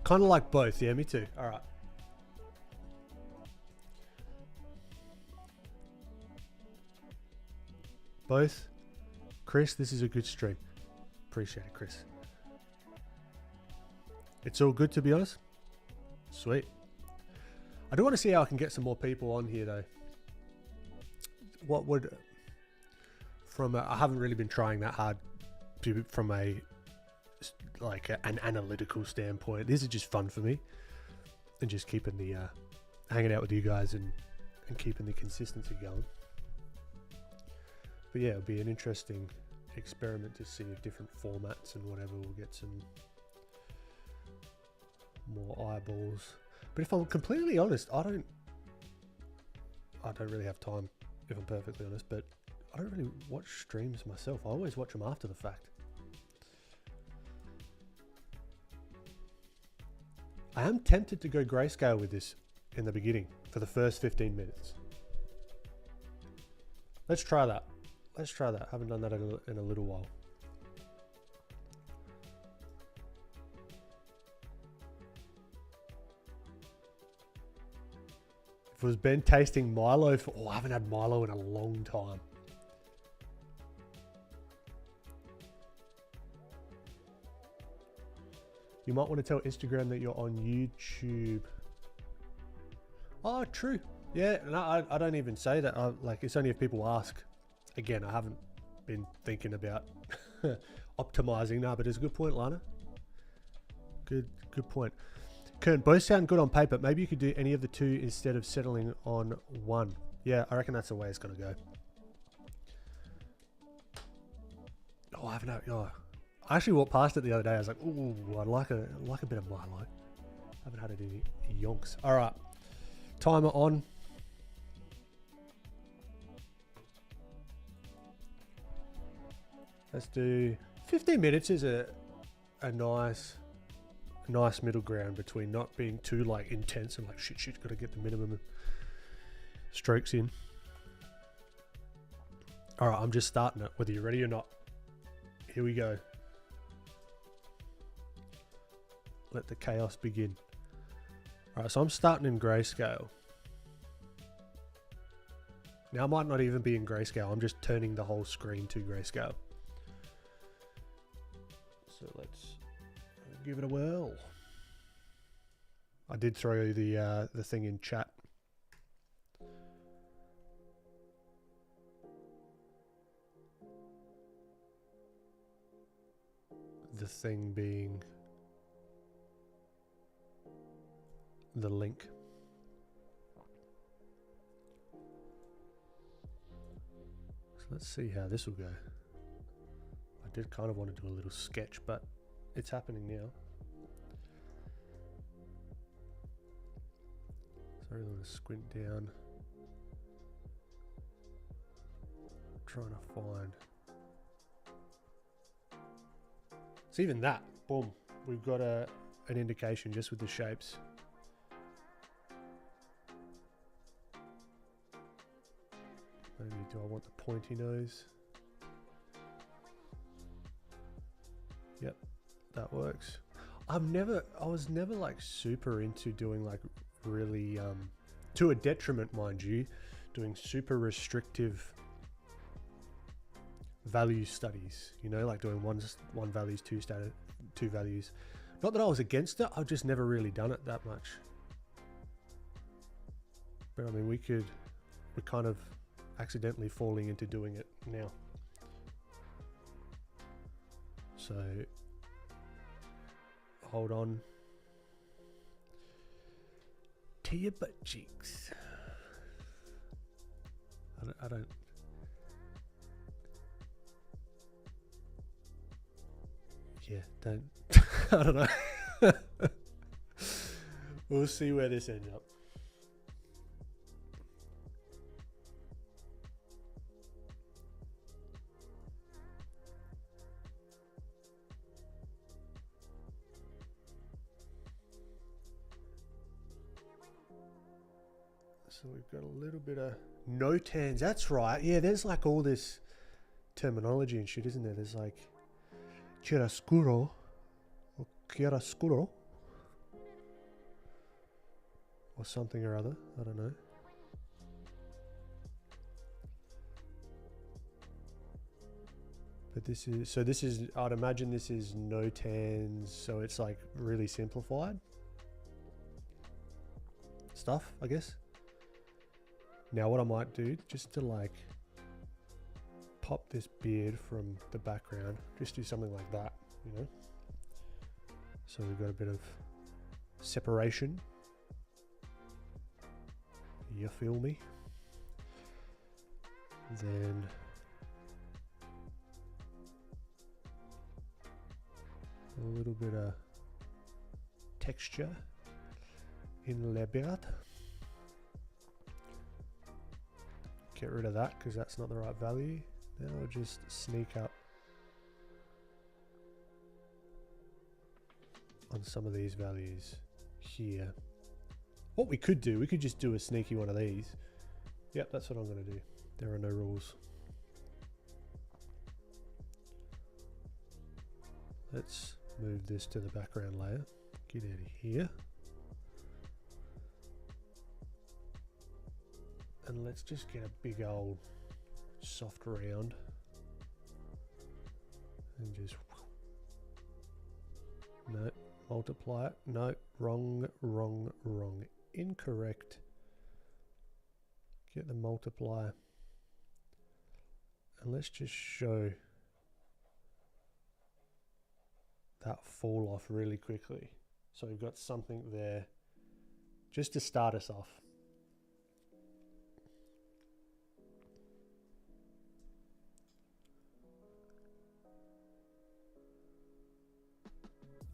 Kind of like both. Yeah, me too. All right. Both. Chris, this is a good stream. Appreciate it, Chris. It's all good, to be honest. Sweet. I do want to see how I can get some more people on here, though. What would... I haven't really been trying that hard from an analytical standpoint. This is just fun for me. And just keeping the... hanging out with you guys and keeping the consistency going. But yeah, it'll be an interesting experiment to see if different formats and whatever will get some more eyeballs. But if I'm completely honest, I don't really have time, if I'm perfectly honest, but I don't really watch streams myself. I always watch them after the fact. I am tempted to go grayscale with this in the beginning for the first 15 minutes. Let's try that. Let's try that. I haven't done that in a little while. If it was Ben tasting Milo for... Oh, I haven't had Milo in a long time. You might want to tell Instagram that you're on YouTube. Oh, true. Yeah, no, I don't even say that. It's only if people ask. Again, I haven't been thinking about optimizing now, but it's a good point, Lana. Good point. Kern, both sound good on paper. Maybe you could do any of the two instead of settling on one. Yeah, I reckon that's the way it's going to go. Oh, I haven't had... Oh. I actually walked past it the other day. I was like, ooh, I like a bit of Milo. I haven't had it in yonks. All right. Timer on. Let's do 15 minutes is a nice middle ground between not being too intense and shit, got to get the minimum strokes in. All right, I'm just starting it, whether you're ready or not. Here we go. Let the chaos begin. All right, so I'm starting in grayscale. Now I might not even be in grayscale. I'm just turning the whole screen to grayscale. So let's give it a whirl. I did throw the thing in chat. The thing being the link. So let's see how this will go. I did kind of want to do a little sketch, but it's happening now. So I really want to squint down. Trying to find. So even that, boom, we've got an indication just with the shapes. Maybe do I want the pointy nose? Yep, that works. I was never super into doing really, to a detriment, mind you, doing super restrictive value studies, doing one values, two values. Not that I was against it, I've just never really done it that much. But I mean, we're kind of accidentally falling into doing it now. So hold on to your butt cheeks. I don't yeah, don't I don't know. We'll see where this ends up. So we've got a little bit of notans. That's right. Yeah, there's like all this terminology and shit, isn't there? There's like chiaroscuro or chiaroscuro or something or other. I don't know. But this is, I'd imagine this is notans, so it's like really simplified stuff, I guess. Now what I might do, just to like pop this beard from the background, just do something like that, you know? So we've got a bit of separation. You feel me? Then a little bit of texture in the beard. Get rid of that because that's not the right value. Then I'll just sneak up on some of these values here. What we could do, we could just do a sneaky one of these. Yep, that's what I'm going to do. There are no rules. Let's move this to the background layer. Get out of here. And let's just get a big old soft round. And just... No, multiply it. No, wrong, wrong, wrong. Incorrect. Get the multiplier. And let's just show that fall off really quickly. So we've got something there just to start us off.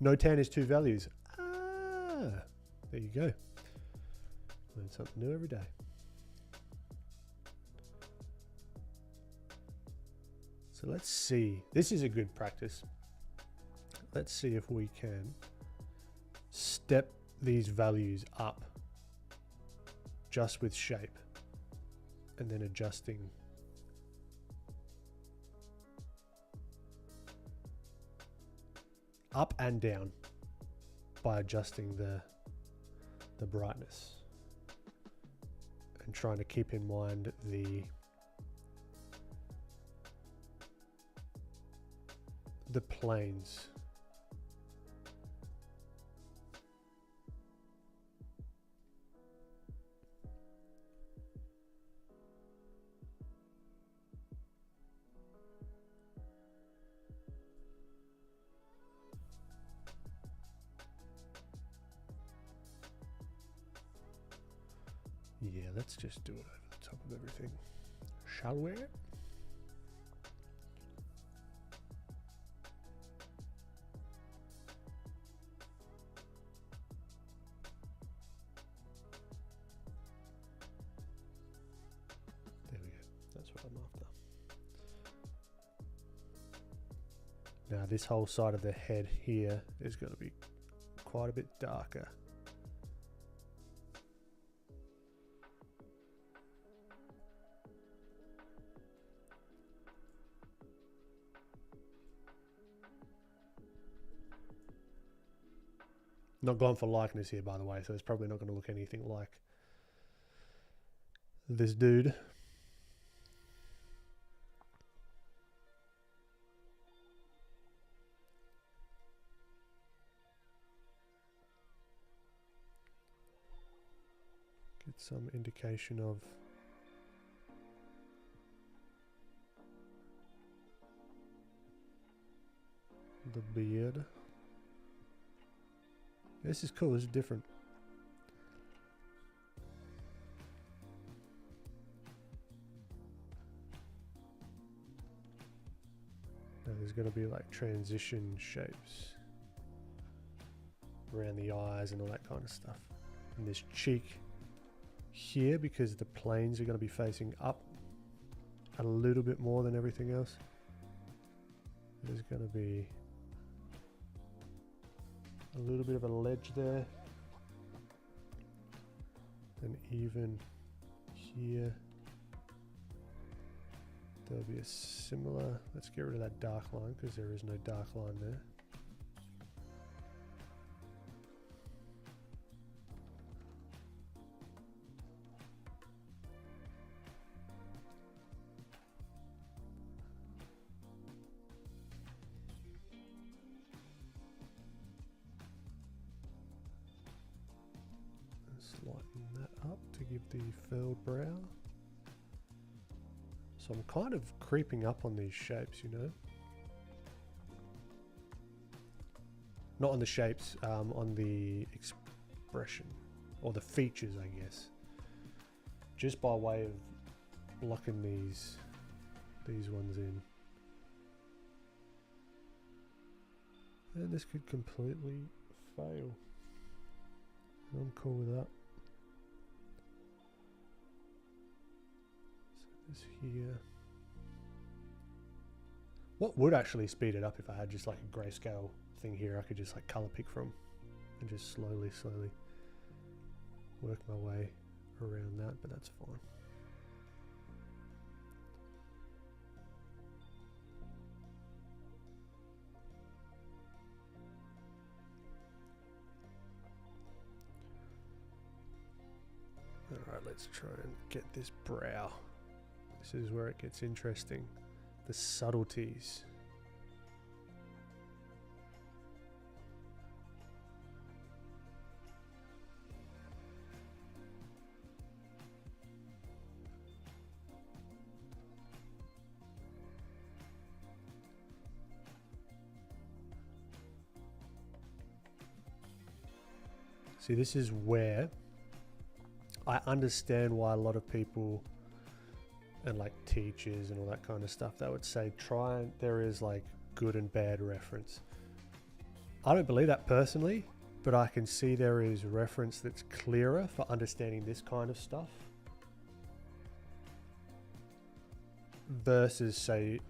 Notan is 2 values. Ah, there you go. Learn something new every day. So let's see. This is a good practice. Let's see if we can step these values up just with shape and then adjusting up and down by adjusting the brightness and trying to keep in mind the planes. Yeah, let's just do it over the top of everything, shall we? There we go. That's what I'm after. Now this whole side of the head here is going to be quite a bit darker. Not gone for likeness here, by the way, so it's probably not going to look anything like this dude. Get some indication of the beard. This is cool, this is different. Now there's going to be like transition shapes around the eyes and all that kind of stuff. And this cheek here, because the planes are going to be facing up a little bit more than everything else, there's going to be a little bit of a ledge there, and even here. There'll be a similar, let's get rid of that dark line because there is no dark line there. Lighten that up to give the furled brow. So I'm kind of creeping up on these shapes, you know. Not on the shapes, on the expression or the features, I guess. Just by way of blocking these ones in. And this could completely fail. I'm cool with that. This here. What would actually speed it up if I had just like a grayscale thing here I could just like color pick from and just slowly work my way around that, but that's fine. Alright, let's try and get this brow. This is where it gets interesting. The subtleties. See, this is where I understand why a lot of people and like teachers and all that kind of stuff, they would say there is like good and bad reference. I don't believe that personally, but I can see there is reference that's clearer for understanding this kind of stuff versus say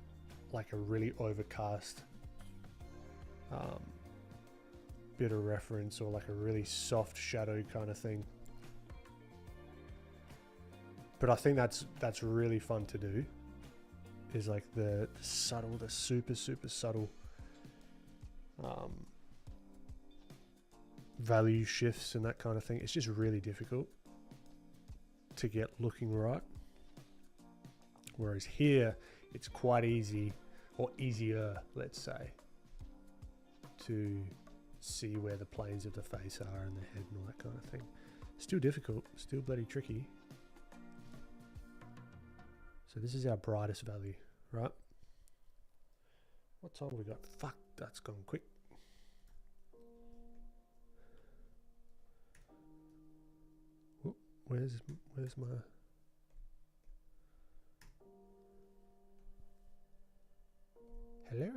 like a really overcast bit of reference or like a really soft shadow kind of thing. But I think that's really fun to do, is like the subtle, the super subtle value shifts and that kind of thing. It's just really difficult to get looking right. Whereas here, it's quite easy, or easier, let's say, to see where the planes of the face are and the head and all that kind of thing. Still difficult, still bloody tricky. So this is our brightest value, right? What time have we got? Fuck, that's gone quick. Whoop, where's my... Hello?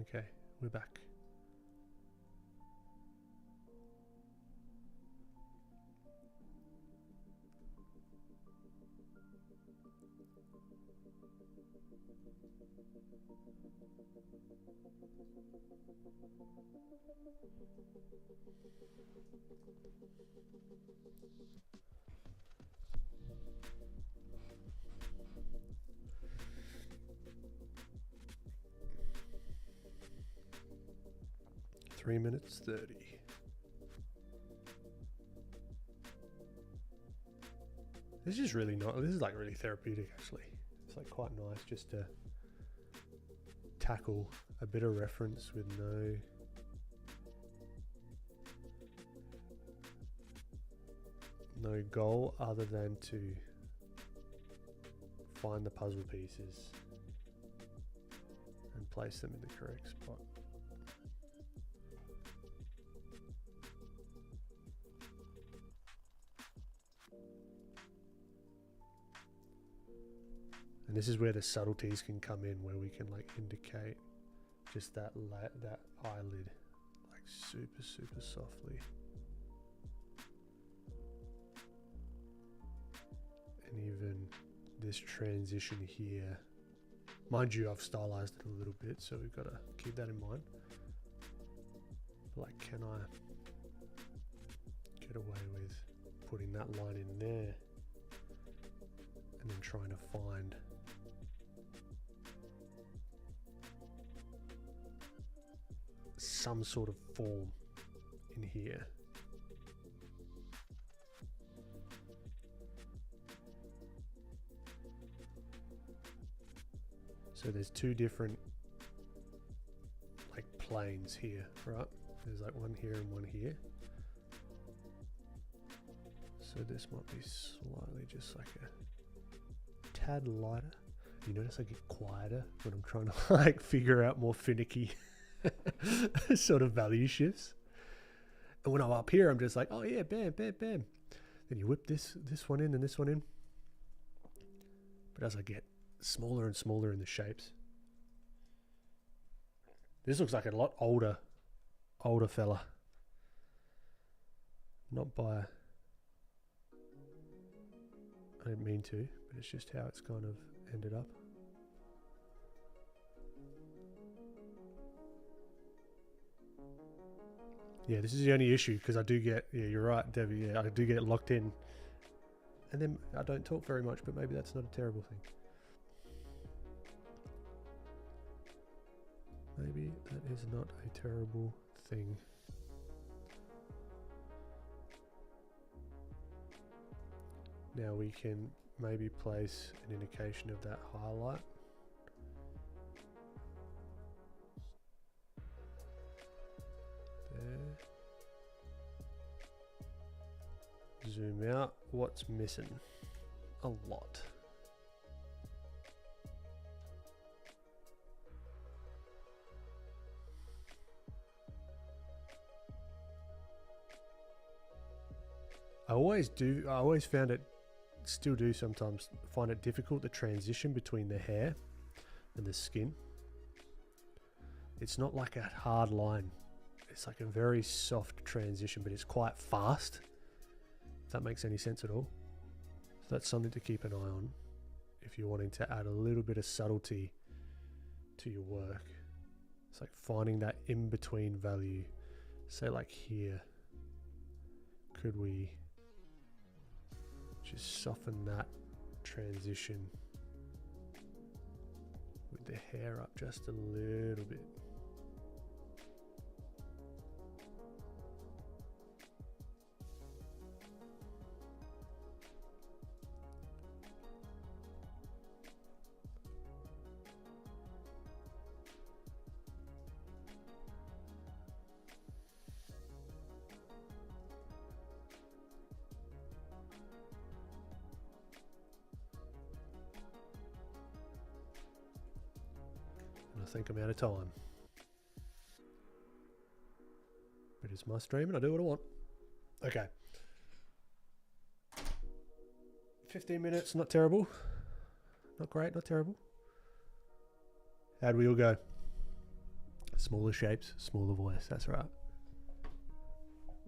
Okay, we're back. Three minutes 30. This is really not. This is like really therapeutic, actually. It's like quite nice just to tackle a bit of reference with no goal other than to find the puzzle pieces and place them in the correct spot. And this is where the subtleties can come in, where we can like indicate just that eyelid like super softly. And even this transition here. Mind you, I've stylized it a little bit, so we've got to keep that in mind. Like, can I get away with putting that line in there and then trying to find some sort of form in here? So there's two different like planes here, right? There's like one here and one here. So this might be slightly just like a tad lighter. You notice I get quieter when I'm trying to like figure out more finicky sort of value shifts. And when I'm up here, I'm just like, oh yeah, bam, bam, bam. Then you whip this one in and this one in. But as I get smaller and smaller in the shapes, this looks like a lot older fella. Not by, I didn't mean to, but it's just how it's kind of ended up. Yeah, this is the only issue, because I do get, yeah, you're right, Debbie, yeah, I do get locked in. And then I don't talk very much, but maybe that's not a terrible thing. Maybe that is not a terrible thing. Now we can maybe place an indication of that highlight. There. Zoom out. What's missing? A lot. I always found it, still do sometimes, find it difficult to transition between the hair and the skin. It's not like a hard line. It's like a very soft transition, but it's quite fast. If that makes any sense at all. So that's something to keep an eye on if you're wanting to add a little bit of subtlety to your work. It's like finding that in-between value. Say like here, could we just soften that transition with the hair up just a little bit? I think I'm out of time. But it's my stream and I do what I want. Okay. 15 minutes, not terrible. Not great, not terrible. How'd we all go? Smaller shapes, smaller voice, that's right.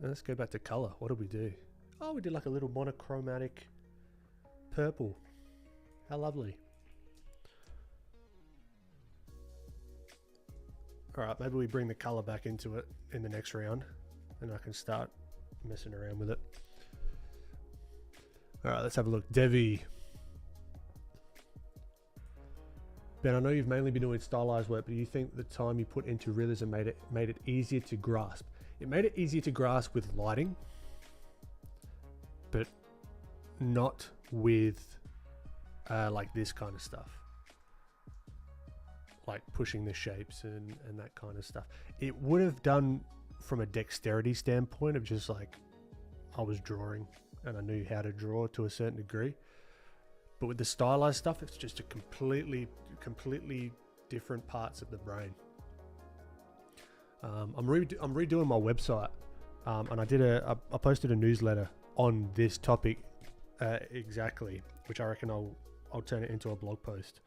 Now let's go back to color. What did we do? Oh, we did like a little monochromatic purple. How lovely. Alright, maybe we bring the color back into it in the next round and I can start messing around with it. Alright, let's have a look. Devi. Ben, I know you've mainly been doing stylized work, but do you think the time you put into realism made it easier to grasp? It made it easier to grasp with lighting, but not with like this kind of stuff. Like pushing the shapes and that kind of stuff. It would have done from a dexterity standpoint of just like I was drawing and I knew how to draw to a certain degree. But with the stylized stuff, it's just a completely different parts of the brain. I'm redoing my website, and I posted a newsletter on this topic exactly, which I reckon I'll turn it into a blog post.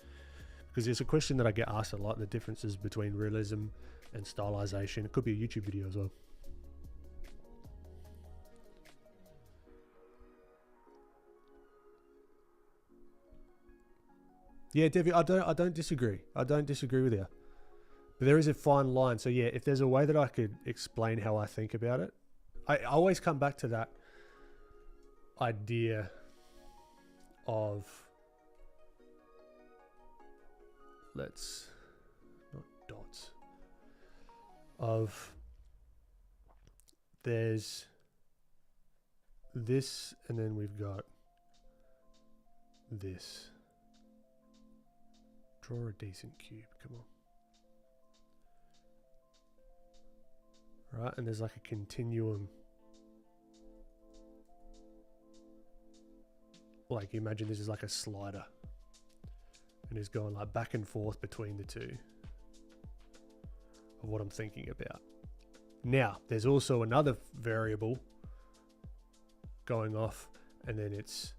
Because there's a question that I get asked a lot, the differences between realism and stylization. It could be a YouTube video as well. Yeah, Devi, I don't disagree. I don't disagree with you. But there is a fine line. So yeah, if there's a way that I could explain how I think about it, I always come back to that idea of, not dots, of there's this and then we've got this. Draw a decent cube, come on. Right, and there's like a continuum. Like imagine this is like a slider and it's going like back and forth between the two of what I'm thinking about. Now, there's also another variable going off, and then it's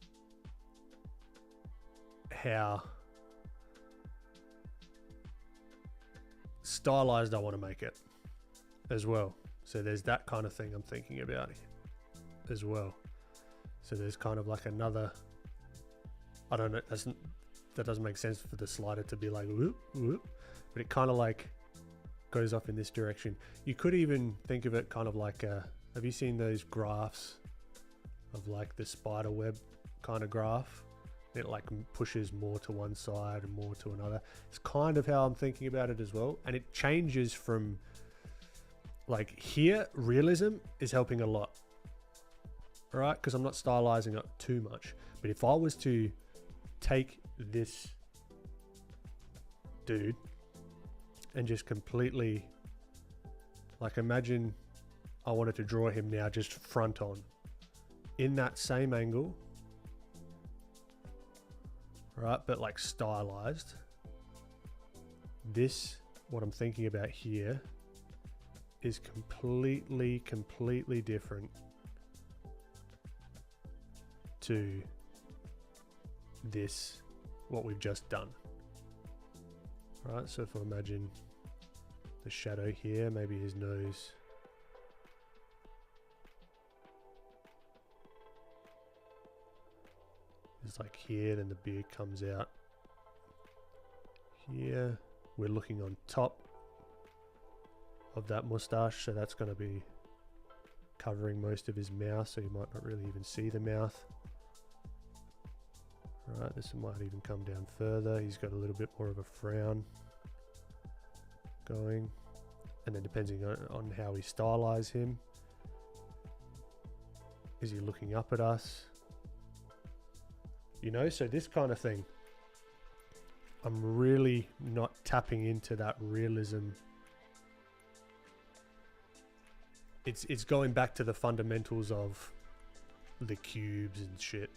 how stylized I want to make it as well. So there's that kind of thing I'm thinking about as well. So there's kind of like another, I don't know, that doesn't make sense for the slider to be like whoop, whoop, but it kind of like goes off in this direction. You could even think of it kind of like have you seen those graphs of like the spider web kind of graph? It like pushes more to one side and more to another. It's kind of how I'm thinking about it as well. And it changes from like here, realism is helping a lot, right? Because I'm not stylizing it too much. But if I was to take this dude and just completely, like imagine I wanted to draw him now just front on in that same angle, right? But like stylized. This, what I'm thinking about here, is completely different to this, what we've just done. Right, so if I imagine the shadow here, maybe his nose is like here, then the beard comes out here. We're looking on top of that mustache, so that's going to be covering most of his mouth, so you might not really even see the mouth. Right, this might even come down further. He's got a little bit more of a frown going, and then depending on how we stylize him, is he looking up at us? You know, so this kind of thing, I'm really not tapping into that realism. It's going back to the fundamentals of the cubes and shit,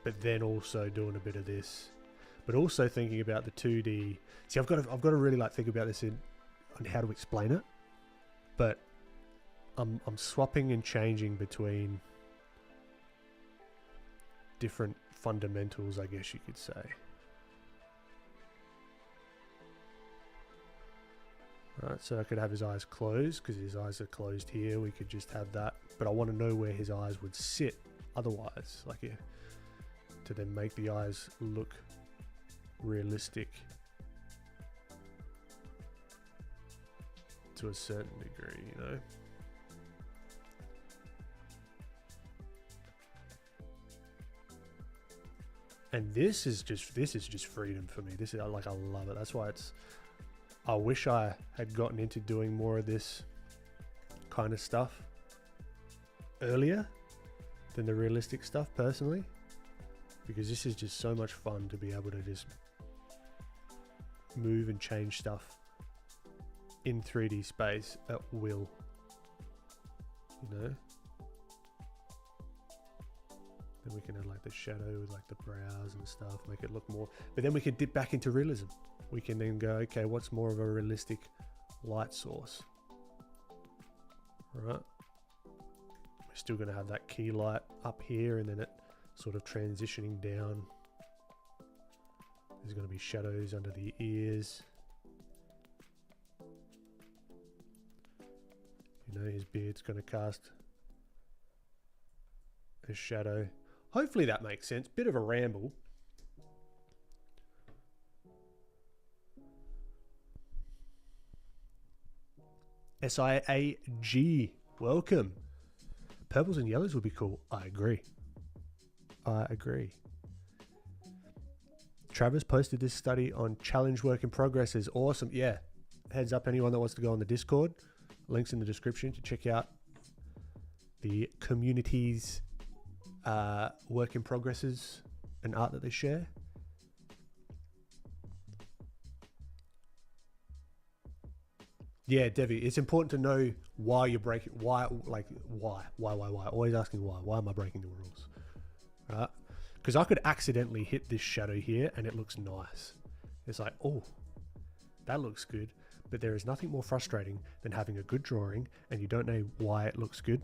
but then also doing a bit of this, but also thinking about the 2D. See, I've got to really like think about this on how to explain it, but I'm swapping and changing between different fundamentals, I guess you could say. Right, so I could have his eyes closed because his eyes are closed here. We could just have that, but I want to know where his eyes would sit otherwise, like to then make the eyes look realistic to a certain degree, you know. And this is just freedom for me. This is like, I love it. That's why I wish I had gotten into doing more of this kind of stuff earlier than the realistic stuff personally, because this is just so much fun to be able to just move and change stuff in 3D space at will, you know. Then we can add like the shadow with like the brows and stuff, make it look more, but then we can dip back into realism. We can then go, okay, what's more of a realistic light source? Right. We're still going to have that key light up here, and then it sort of transitioning down. There's going to be shadows under the ears. You know, his beard's going to cast a shadow. Hopefully that makes sense. Bit of a ramble. SIAG, welcome. Purples and yellows would be cool. I agree. Travis posted this study on challenge work in progress. Is awesome. Yeah. Heads up, anyone that wants to go on the Discord. Links in the description to check out the community's work in progresses and art that they share. Yeah, Devi, it's important to know why you're breaking, why. Always asking why. Why am I breaking the rules? Right? Because I could accidentally hit this shadow here and it looks nice. It's like, oh, that looks good. But there is nothing more frustrating than having a good drawing and you don't know why it looks good.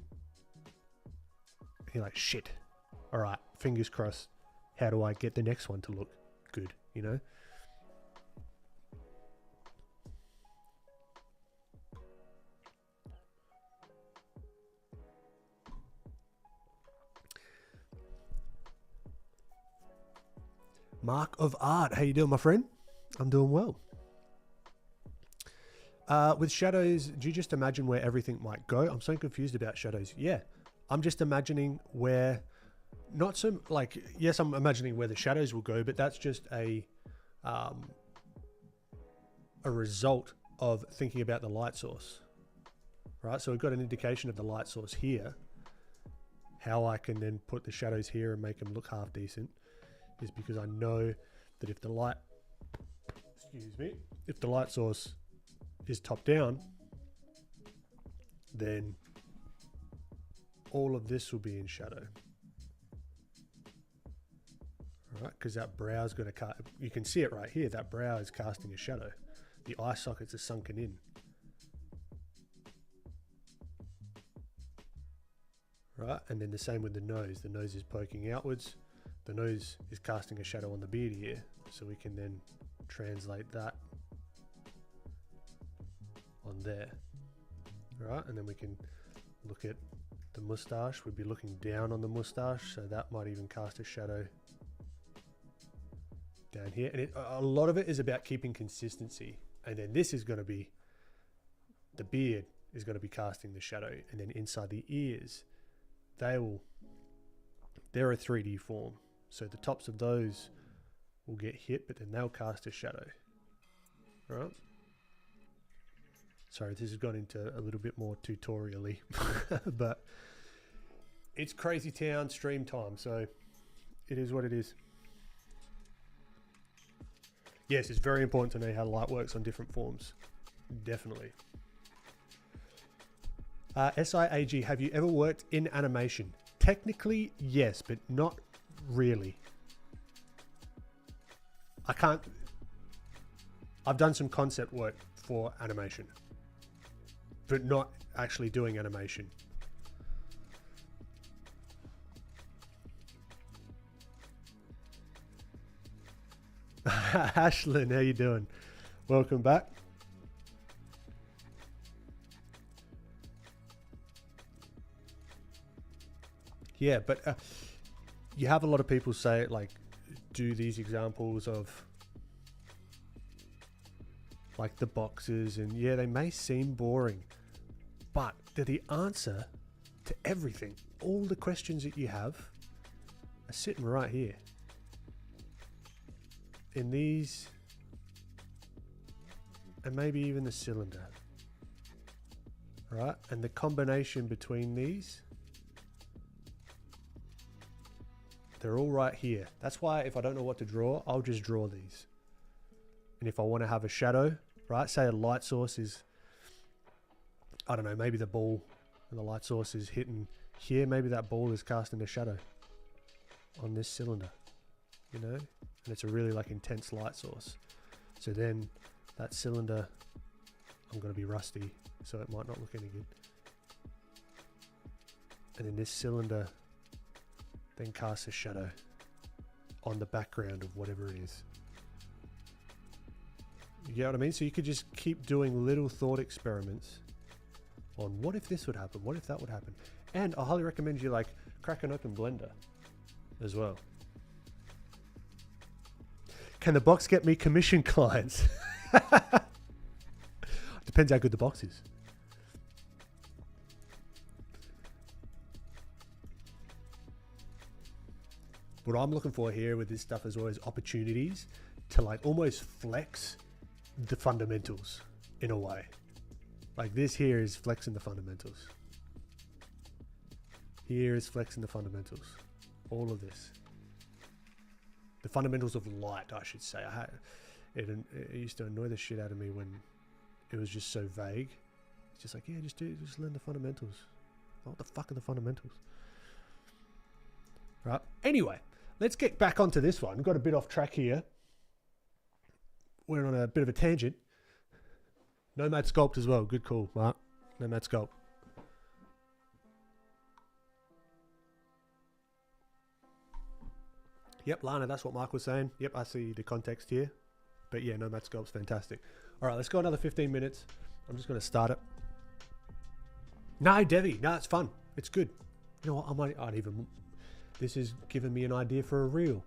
You're like, shit. All right, fingers crossed. How do I get the next one to look good, you know? Mark of Art, how you doing, my friend? I'm doing well. With shadows, do you just imagine where everything might go? I'm so confused about shadows. Yeah, I'm just imagining where, not so like, yes, I'm imagining where the shadows will go, but that's just a result of thinking about the light source, right? So we've got an indication of the light source here. How I can then put the shadows here and make them look half decent is because I know that if the light, if the light source is top down, then all of this will be in shadow. Right, because that brow is going to cut, you can see it right here, that brow is casting a shadow. The eye sockets are sunken in. Right, and then the same with the nose is poking outwards. The nose is casting a shadow on the beard here, so we can then translate that on there. Right, and then we can look at the mustache. We'd be looking down on the mustache, so that might even cast a shadow down here. And a lot of it is about keeping consistency. And then this is going to be, the beard is going to be casting the shadow, and then inside the ears, they're a 3D form. So the tops of those will get hit, but then they'll cast a shadow. Right? Sorry, this has gone into a little bit more tutorial-y, but it's crazy town stream time, so it is what it is. Yes, it's very important to know how light works on different forms. Definitely. SIAG, have you ever worked in animation? Technically, yes, but not really. I've done some concept work for animation, but not actually doing animation. Ashlyn, how you doing? Welcome back. Yeah, but you have a lot of people say, like, do these examples of like the boxes, and yeah, they may seem boring, but they're the answer to everything. All the questions that you have are sitting right here in these, and maybe even the cylinder, right? And the combination between these, they're all right here. That's why if I don't know what to draw, I'll just draw these. And if I want to have a shadow, right? Say a light source is, I don't know, maybe the ball and the light source is hitting here. Maybe that ball is casting a shadow on this cylinder, you know? And it's a really like intense light source. So then that cylinder, I'm going to be rusty, so it might not look any good. And then this cylinder then casts a shadow on the background of whatever it is. You get what I mean? So you could just keep doing little thought experiments on what if this would happen? What if that would happen? And I highly recommend you like crack an open Blender as well. Can the box get me commission clients? Depends how good the box is. What I'm looking for here with this stuff is always opportunities to like almost flex the fundamentals in a way. Like this here is flexing the fundamentals. Here is flexing the fundamentals. All of this. The fundamentals of light, I should say. It used to annoy the shit out of me when it was just so vague. It's just like, yeah, just learn the fundamentals. What the fuck are the fundamentals? Right. Anyway, let's get back onto this one. Got a bit off track here. We're on a bit of a tangent. Nomad Sculpt as well. Good call, Mark. Nomad Sculpt. Yep, Lana, that's what Mark was saying. Yep, I see the context here. But yeah, Nomad Sculpt's fantastic. All right, let's go another 15 minutes. I'm just going to start it. No, Devi. No, it's fun. It's good. You know what? I'd even... This has given me an idea for a reel.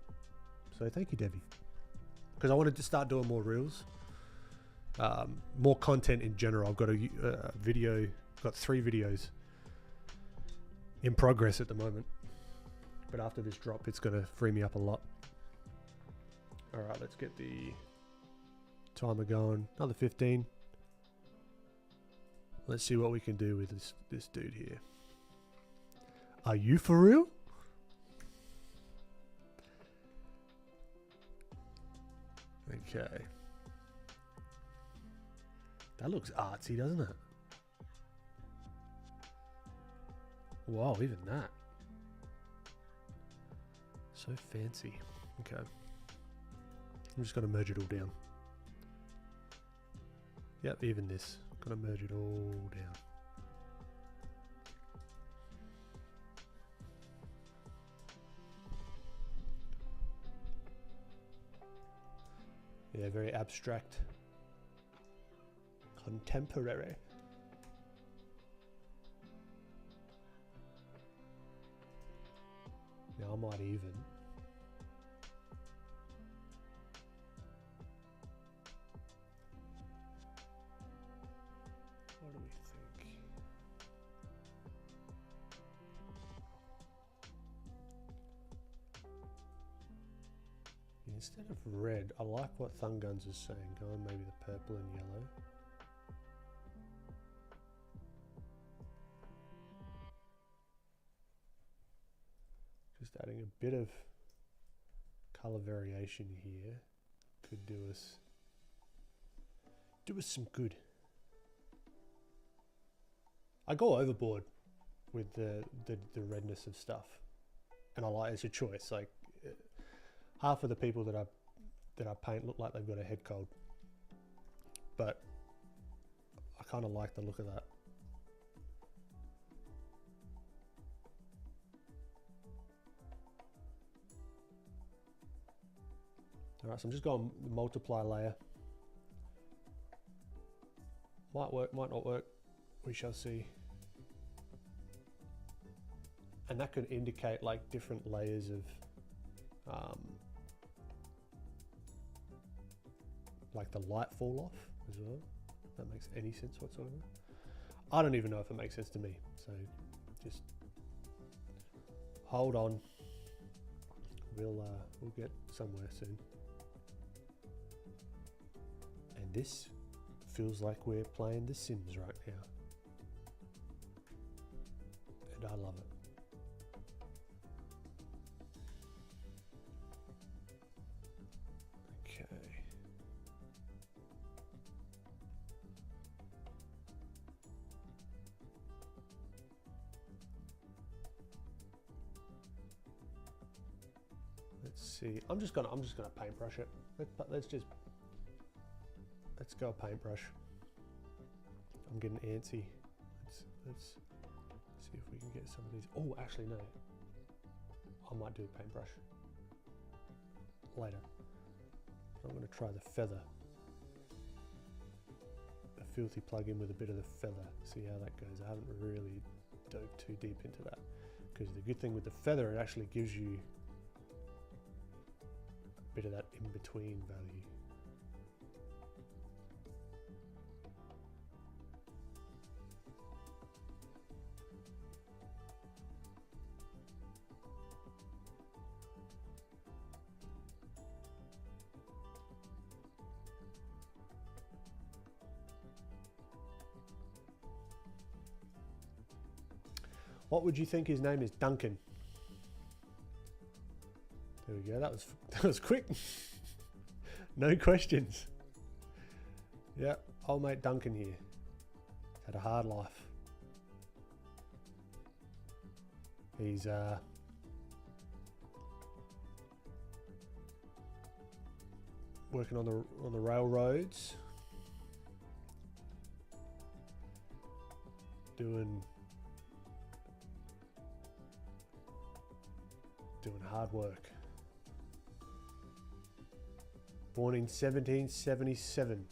So thank you, Devi. Because I wanted to start doing more reels. More content in general. I've got a video... got 3 videos in progress at the moment. But after this drop, it's going to free me up a lot. All right, let's get the timer going. Another 15. Let's see what we can do with this dude here. Are you for real? Okay. That looks artsy, doesn't it? Wow, even that. So fancy. Okay. I'm just going to merge it all down. Yep, even this. Going to merge it all down. Yeah, very abstract. Contemporary. Now I might even... What do we think? Instead of red, I like what Thumb Guns is saying. Go on maybe the purple and yellow. Just adding a bit of color variation here could do us some good. I go overboard with the redness of stuff, and I like it's a choice. Like half of the people that I paint look like they've got a head cold, but I kind of like the look of that. All right, so I'm just going to multiply layer. Might work, might not work. We shall see. And that could indicate like different layers of like the light fall off as well. If that makes any sense whatsoever. I don't even know if it makes sense to me. So just hold on. We'll get somewhere soon. And this feels like we're playing The Sims right now. And I love it. Okay. Let's see. I'm just gonna paintbrush it. Let's go paintbrush. I'm getting antsy. Let's see if we can get some of these. Oh, actually no. I might do a paintbrush later. I'm going to try the feather. A filthy plugin with a bit of the feather. See how that goes. I haven't really dove too deep into that. Because the good thing with the feather, it actually gives you a bit of that in-between value. What would you think his name is? Duncan. There we go. That was quick. No questions. Yeah, old mate Duncan here. Had a hard life. He's working on the railroads, doing hard work. Born in 1777.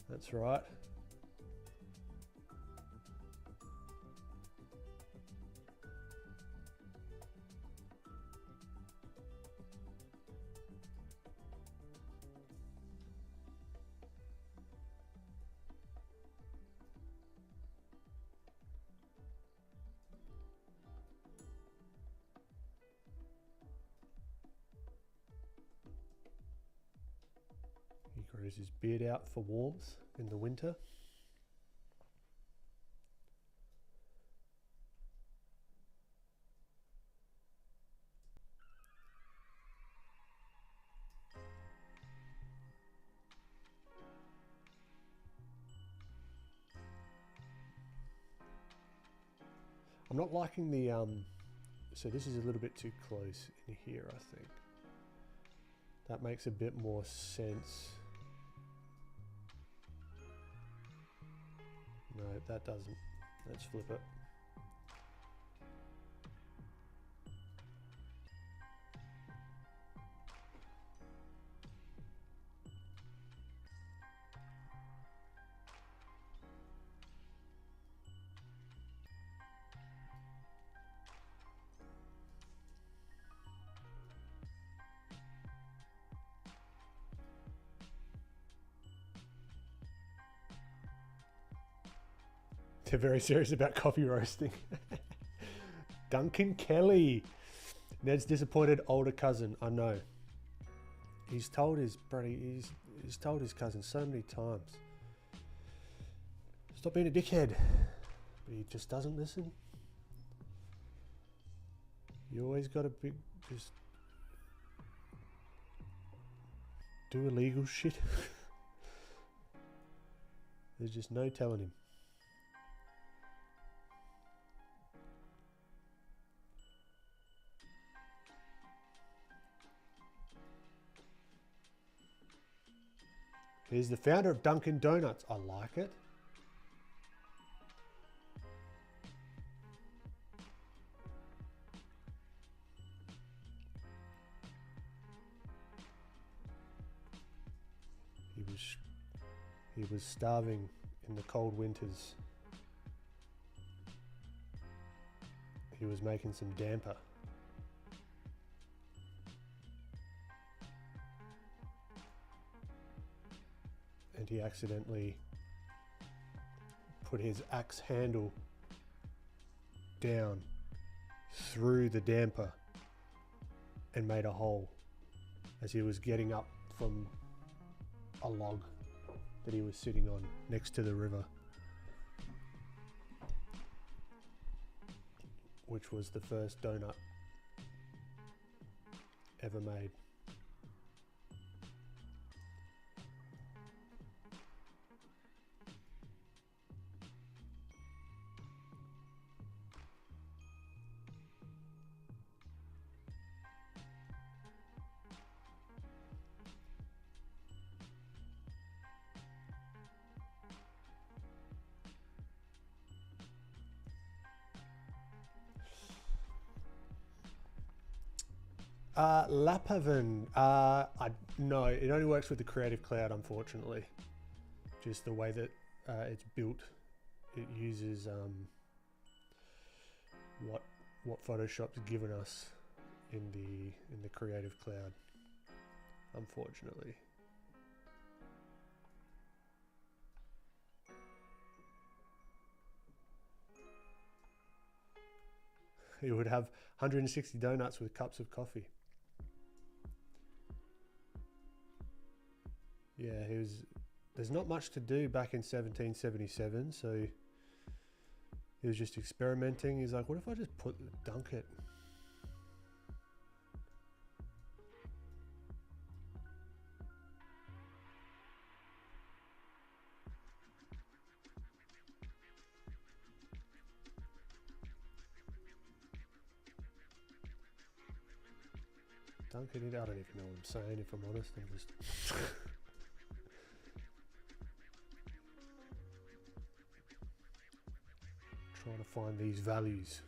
That's right. He grows his beard out for warmth in the winter. I'm not liking the so this is a little bit too close in here, I think. That makes a bit more sense. No, that doesn't. Let's flip it. They're very serious about coffee roasting. Duncan Kelly. Ned's disappointed older cousin. I know. He's told his he's told his cousin so many times. Stop being a dickhead. But he just doesn't listen. You always gotta be just do illegal shit. There's just no telling him. He's the founder of Dunkin' Donuts. I like it. He was starving in the cold winters. He was making some damper. And he accidentally put his axe handle down through the damper and made a hole as he was getting up from a log that he was sitting on next to the river, which was the first donut ever made. Lapavan, no, it only works with the Creative Cloud, unfortunately. Just the way that it's built, it uses what Photoshop's given us in the Creative Cloud, unfortunately. He would have 160 donuts with cups of coffee. Yeah, there's not much to do back in 1777, so He was just experimenting. He's like, what if I just dunk it? Dunking it, I don't even know what I'm saying, if I'm honest. I'm just trying to find these values.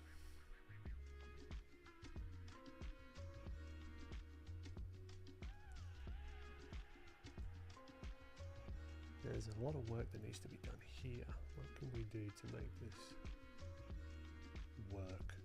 There's a lot of work that needs to be done here. What can we do to make this work?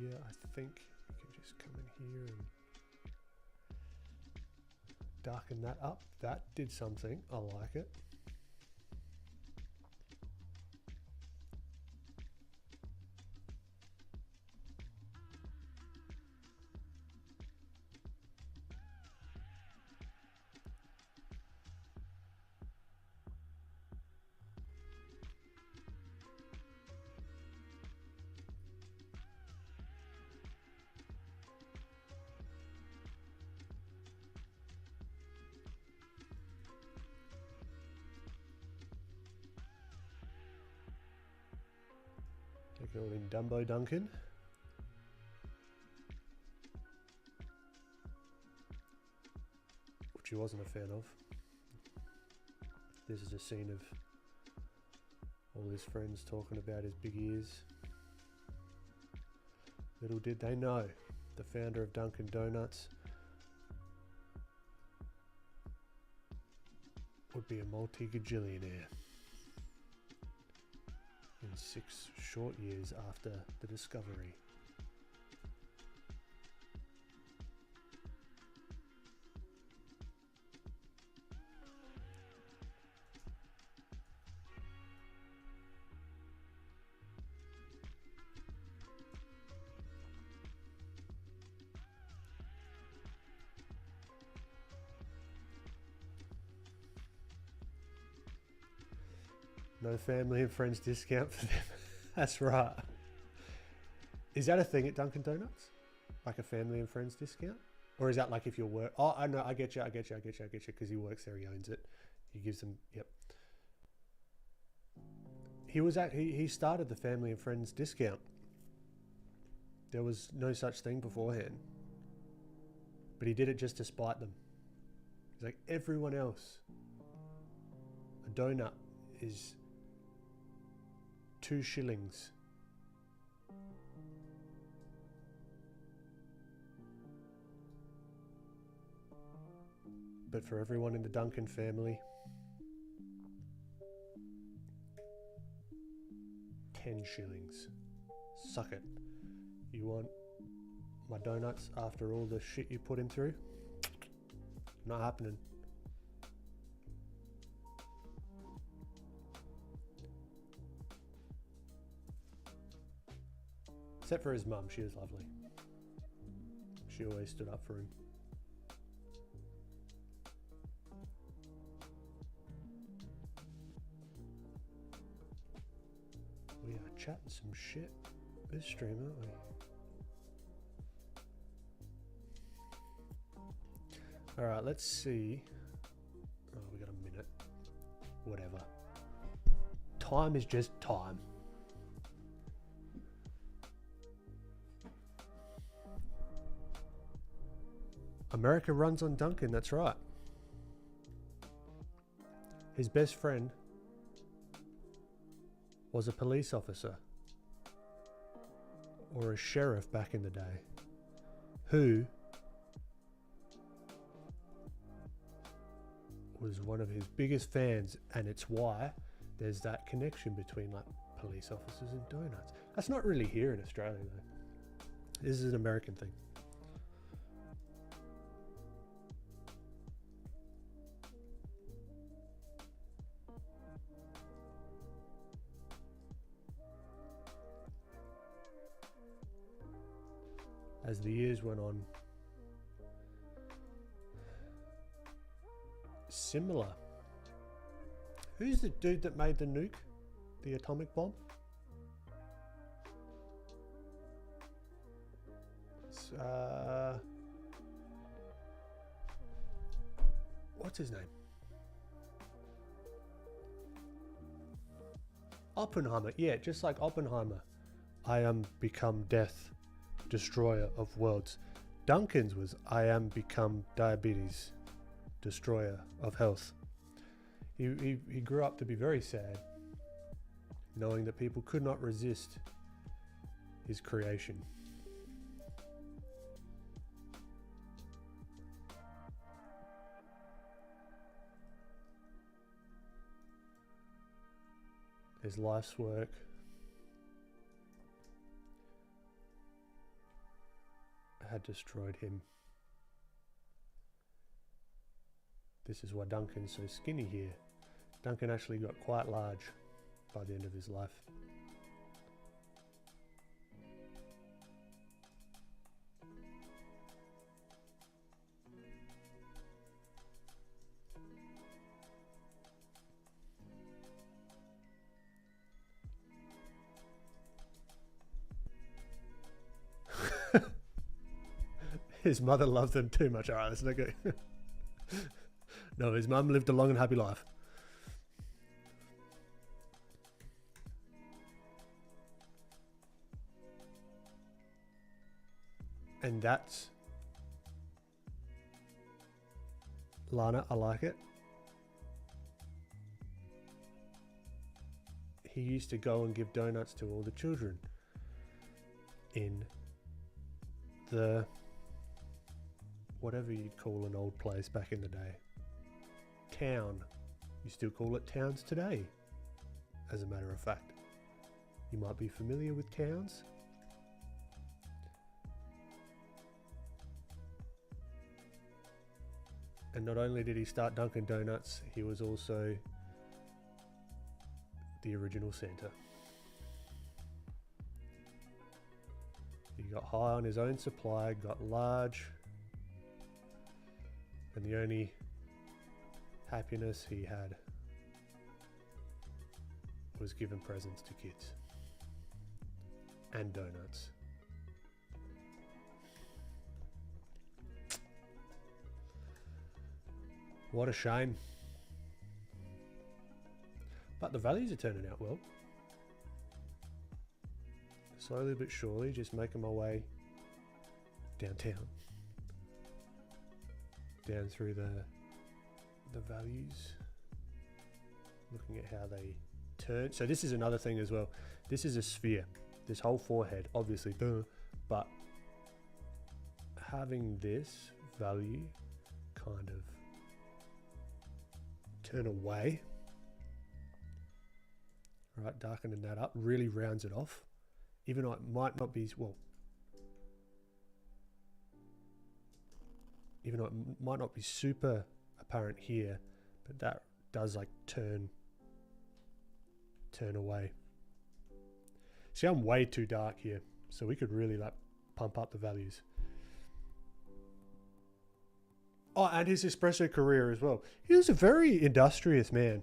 Here, I think we can just come in here and darken that up. That did something. I like it. Going in Dumbo Duncan. Which he wasn't a fan of. This is a scene of all his friends talking about his big ears. Little did they know, the founder of Dunkin' Donuts would be a multi-gajillionaire in 6 short years after the discovery. No family and friends discount for them. That's right. Is that a thing at Dunkin' Donuts? Like a family and friends discount? Or is that like if you work? Oh, I know. I get you. Because he works there, he owns it. He gives them. Yep. He started the family and friends discount. There was no such thing beforehand. But he did it just to spite them. He's like, everyone else, a donut is 2 shillings. But for everyone in the Duncan family, 10 shillings. Suck it. You want my donuts after all the shit you put him through? Not happening. Except for his mum, she was lovely. She always stood up for him. We are chatting some shit this stream, aren't we? Alright, let's see. Oh, we got a minute. Whatever. Time is just time. America runs on Duncan, that's right. His best friend was a police officer or a sheriff back in the day who was one of his biggest fans, and it's why there's that connection between like police officers and donuts. That's not really here in Australia though. This is an American thing. as the years went on. Similar. Who's the dude that made the nuke? The atomic bomb? What's his name? Oppenheimer. Yeah, just like Oppenheimer. I am become death, destroyer of worlds. Duncan's was I am become diabetes, destroyer of health. He grew up to be very sad, knowing that people could not resist his creation. His life's work had destroyed him. This is why Duncan's so skinny here. Duncan actually got quite large by the end of his life. His mother loved them too much. Alright, let's not go. No, his mum lived a long and happy life. And that's Lana, I like it. He used to go and give donuts to all the children in the whatever you'd call an old place back in the day. Town. You still call it towns today, as a matter of fact. You might be familiar with towns. And not only did he start Dunkin' Donuts, he was also the original Santa. He got high on his own supply, got large, and the only happiness he had was giving presents to kids and donuts. What a shame. But the values are turning out well. Slowly but surely, just making my way downtown. Down through the values. Looking at how they turn. So this is another thing as well. This is a sphere. This whole forehead, obviously, duh, but having this value kind of turn away, right, darkening that up really rounds it off, even though it might not be, well, even though it might not be super apparent here, but that does like turn away. See, I'm way too dark here, so we could really like pump up the values. Oh, and his espresso career as well. He was a very industrious man.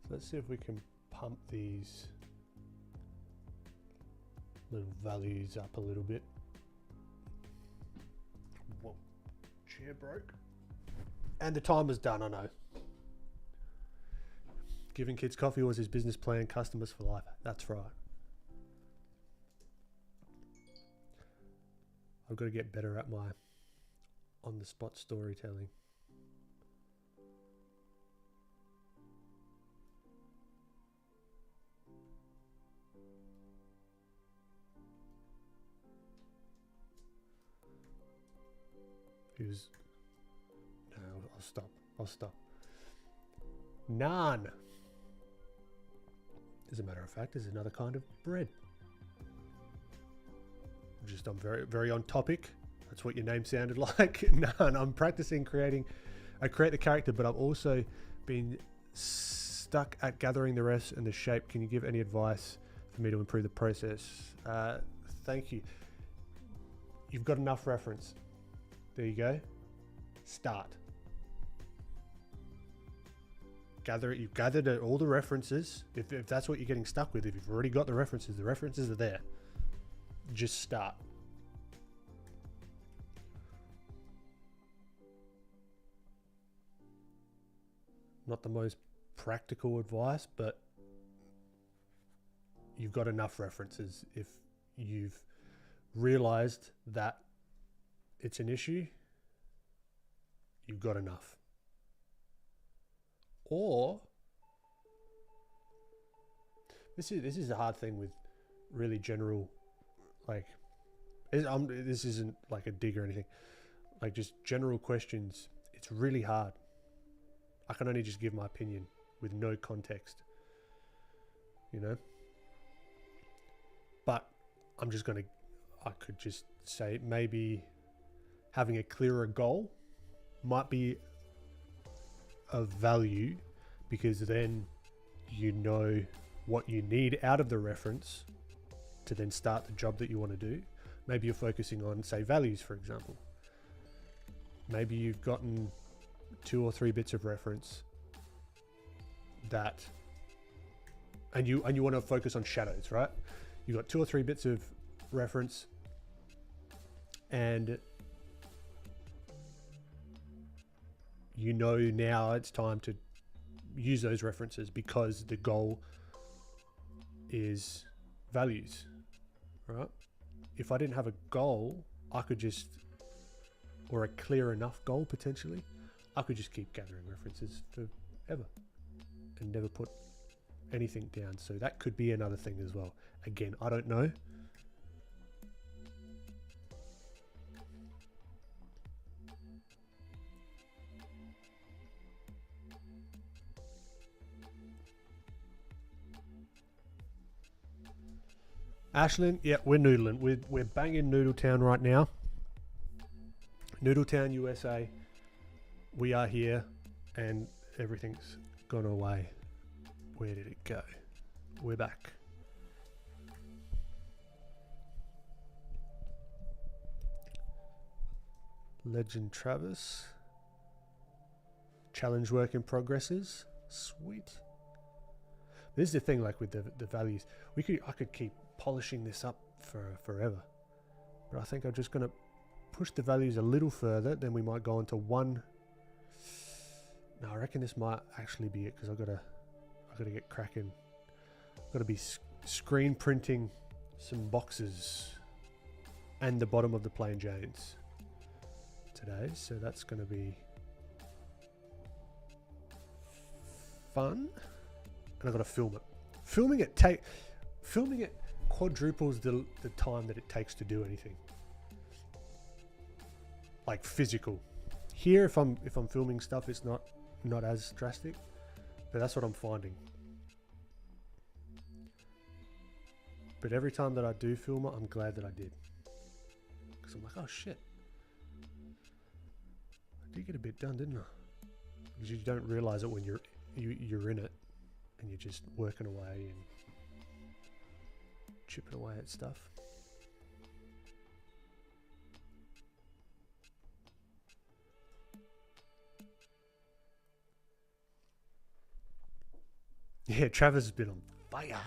So let's see if we can pump these little values up a little bit. Whoa, chair broke. And the timer's done, I know. Giving kids coffee was his business plan, customers for life. That's right. I've got to get better at my on-the-spot storytelling. No, I'll stop. Naan. As a matter of fact, is another kind of bread. I'm very on topic. That's what your name sounded like. No, and I'm practicing creating. I create the character, but I've also been stuck at gathering the rest and the shape. Can you give any advice for me to improve the process? Thank you. You've got enough reference. There you go. Start. You've gathered all the references. If that's what you're getting stuck with, if you've already got the references are there. Just start. Not the most practical advice, but you've got enough references. If you've realized that it's an issue, you've got enough. Or this is a hard thing with really general, like, this isn't like a dig or anything, like just general questions. It's really hard. I can only just give my opinion with no context, you know. But I could just say maybe having a clearer goal might be of value, because then you know what you need out of the reference to then start the job that you want to do. Maybe you're focusing on, say, values, for example. Maybe you've gotten 2 or 3 bits of reference that, and you want to focus on shadows, right? You've got 2 or 3 bits of reference, and you know now it's time to use those references because the goal is values, right? If I didn't have a goal, I could just, or a clear enough goal potentially, I could just keep gathering references forever and never put anything down. So that could be another thing as well. Again, I don't know. Ashlyn, yeah, we're noodling. We're banging Noodletown right now. Noodletown, USA. We are here, and everything's gone away. Where did it go? We're back. Legend Travis. Challenge work in progresses. Sweet. This is the thing, like with the values. I could keep polishing this up for forever, but I think I'm just gonna push the values a little further. Then we might go into one. No, I reckon this might actually be it, because I've got to get cracking. I've got to be screen printing some boxes and the bottom of the plain Janes today, so that's going to be fun. And I've got to film it. Filming it quadruples the time that it takes to do anything, like physical. Here, if I'm filming stuff, it's not as drastic, but that's what I'm finding. But every time that I do film it, I'm glad that I did, because I'm like, oh shit, I did get a bit done, didn't I? Because you don't realize it when you're in it, and you're just working away and chipping away at stuff. Yeah, Travis has been on fire.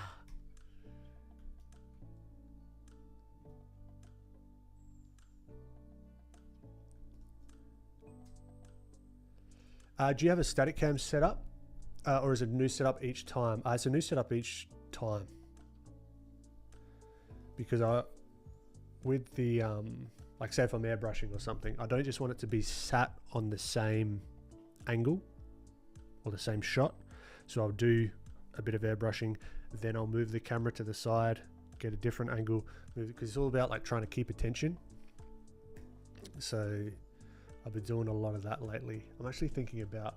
Do you have a static cam setup, or is it a new setup each time? It's a new setup each time, because with the like, say if I'm airbrushing or something, I don't just want it to be sat on the same angle or the same shot. So I'll do a bit of airbrushing, then I'll move the camera to the side, get a different angle, because it's all about like trying to keep attention. So I've been doing a lot of that lately. I'm actually thinking about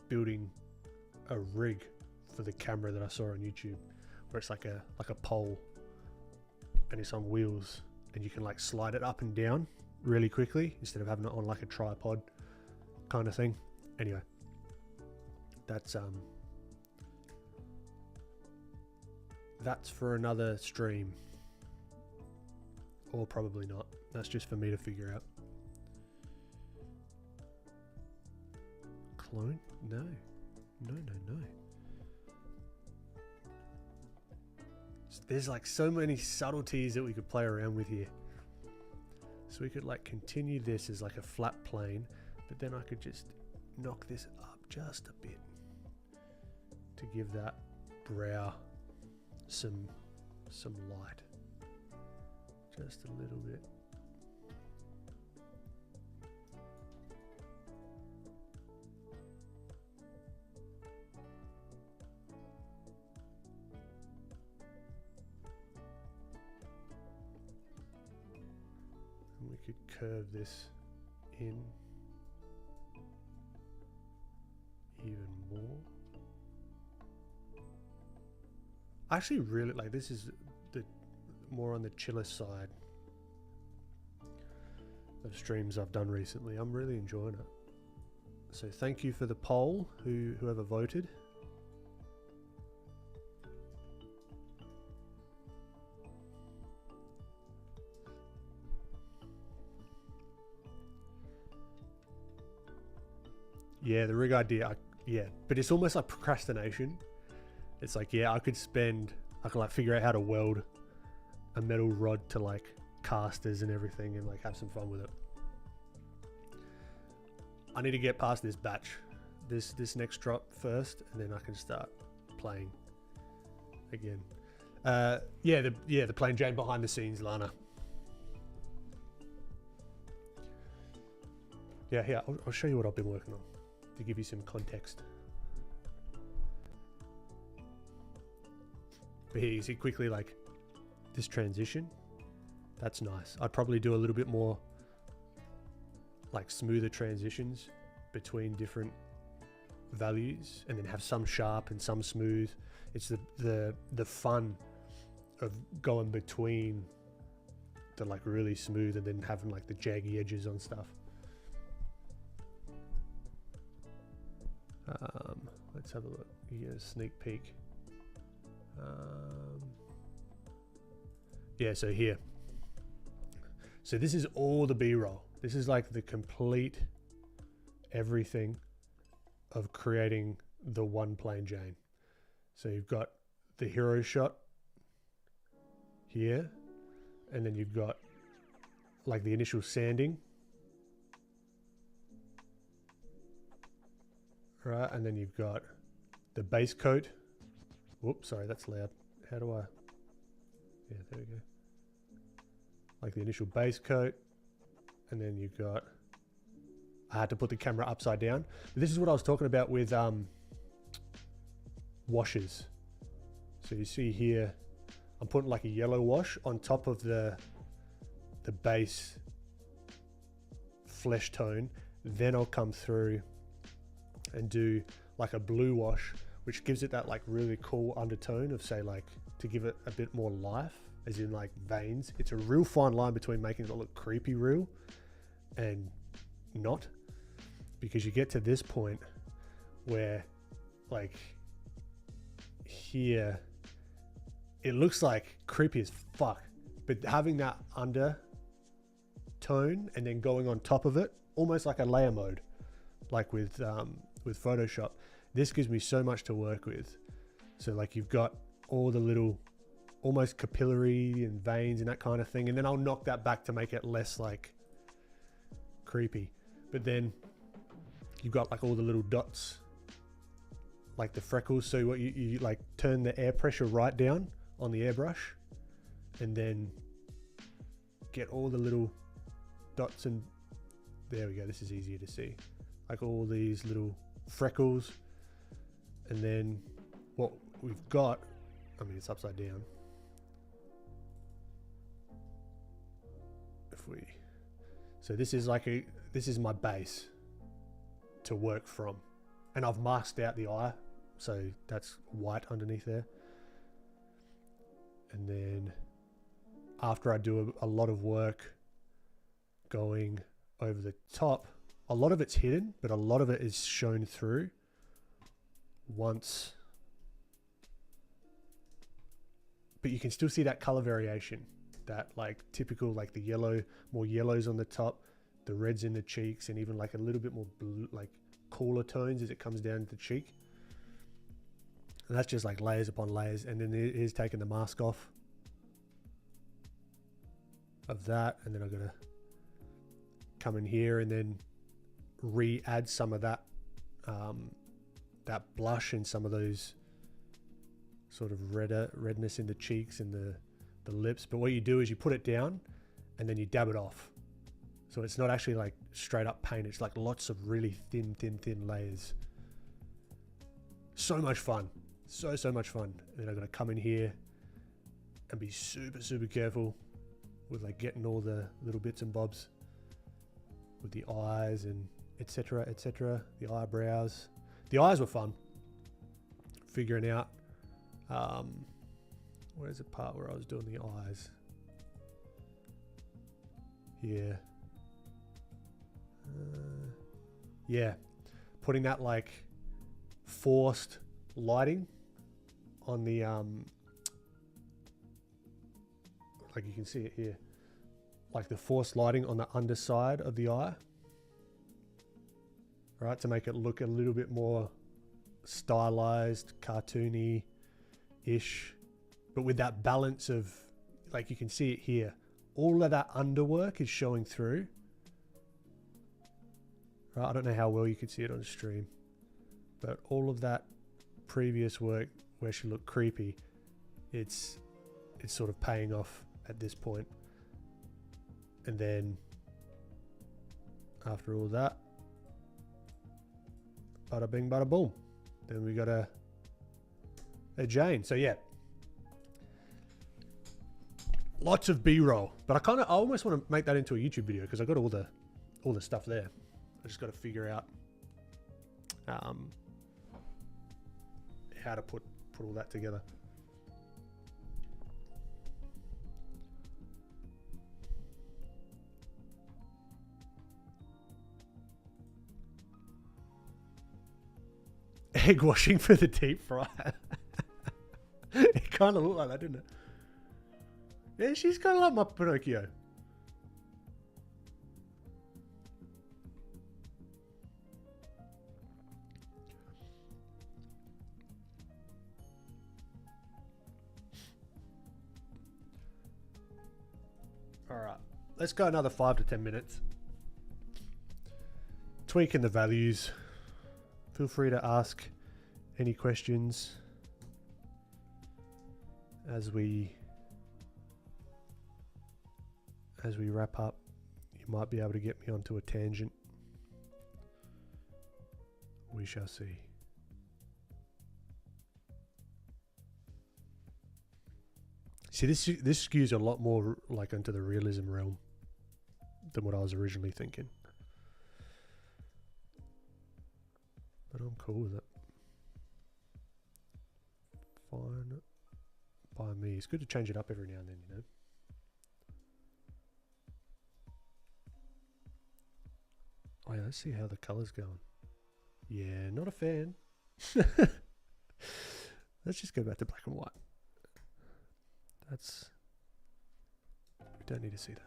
building a rig for the camera that I saw on YouTube, where it's like a pole and it's on wheels and you can like slide it up and down really quickly instead of having it on like a tripod kind of thing. Anyway, that's for another stream, or probably not. That's just for me to figure out. Clone? No. There's like so many subtleties that we could play around with here. So we could like continue this as like a flat plane, but then I could just knock this up just a bit to give that brow some light. Just a little bit. And we could curve this in even more. I actually really like this. Is the more on the chiller side of streams I've done recently. I'm really enjoying it. So thank you for the poll, whoever voted. Yeah, the rig idea, yeah, but it's almost like procrastination. It's like, yeah, I could like figure out how to weld a metal rod to like casters and everything and like have some fun with it. I need to get past this batch, this next drop first, and then I can start playing again. Yeah, the plain Jane behind the scenes, Lana. Yeah, here, I'll show you what I've been working on to give you some context. But here you see quickly like this transition. That's nice. I'd probably do a little bit more like smoother transitions between different values, and then have some sharp and some smooth. It's the fun of going between the like really smooth and then having like the jaggy edges on stuff. Let's have a look. You get a sneak peek. Yeah, so here. So this is all the B-roll. This is like the complete everything of creating the one plain Jane. So you've got the hero shot here, and then you've got like the initial sanding, right? And then you've got the base coat. Whoops, sorry, that's loud. How do I? Yeah, there we go. Like the initial base coat, and then you've got, I had to put the camera upside down. This is what I was talking about with washes. So you see here, I'm putting like a yellow wash on top of the base flesh tone. Then I'll come through and do like a blue wash, which gives it that like really cool undertone of, say, like to give it a bit more life, as in like veins. It's a real fine line between making it look creepy real and not, because you get to this point where like here it looks like creepy as fuck, but having that undertone and then going on top of it, almost like a layer mode, like with Photoshop. This gives me so much to work with. So like you've got all the little almost capillary and veins and that kind of thing, and then I'll knock that back to make it less like creepy. But then you've got like all the little dots, like the freckles. So what you like turn the air pressure right down on the airbrush, and then get all the little dots, and there we go. This is easier to see, like all these little freckles. And then what we've got, I mean, it's upside down. So this is like this is my base to work from, and I've masked out the eye so that's white underneath there. And then after I do a lot of work going over the top, a lot of it's hidden, but a lot of it is shown through once. But you can still see that color variation, that like typical, like the yellow, more yellows on the top, the reds in the cheeks, and even like a little bit more blue, like cooler tones as it comes down to the cheek. And that's just like layers upon layers. And then it is taking the mask off of that. And then I'm going to come in here and then re-add some of that, that blush and some of those sort of redness in the cheeks and the lips. But what you do is you put it down and then you dab it off. So it's not actually like straight up paint. It's like lots of really thin layers. So much fun. So much fun. And then I'm going to come in here and be super careful with like getting all the little bits and bobs with the eyes and etc. The eyebrows. The eyes were fun. Figuring out where's the part where I was doing the eyes? Here. Yeah, putting that like forced lighting on the like you can see it here, like the forced lighting on the underside of the eye, right, to make it look a little bit more stylized, cartoony ish, but with that balance of, like you can see it here, all of that underwork is showing through. Right, I don't know how well you can see it on the stream, but all of that previous work where she looked creepy, it's sort of paying off at this point. And then after all that, bada bing bada boom, then we got a Jane. So yeah, lots of B-roll, but I almost want to make that into a YouTube video because I got all the stuff there. I just got to figure out how to put all that together. Egg washing for the deep fryer. It kind of looked like that, didn't it? Yeah, she's kind of like my Pinocchio. All right, let's go another 5 to 10 minutes. Tweaking the values. Feel free to ask any questions as we wrap up. You might be able to get me onto a tangent. We shall see. See, this skews a lot more like into the realism realm than what I was originally thinking. But I'm cool with it. Fine by me. It's good to change it up every now and then, you know. Oh yeah, let's see how the colour's going. Yeah, not a fan. Let's just go back to black and white. We don't need to see that.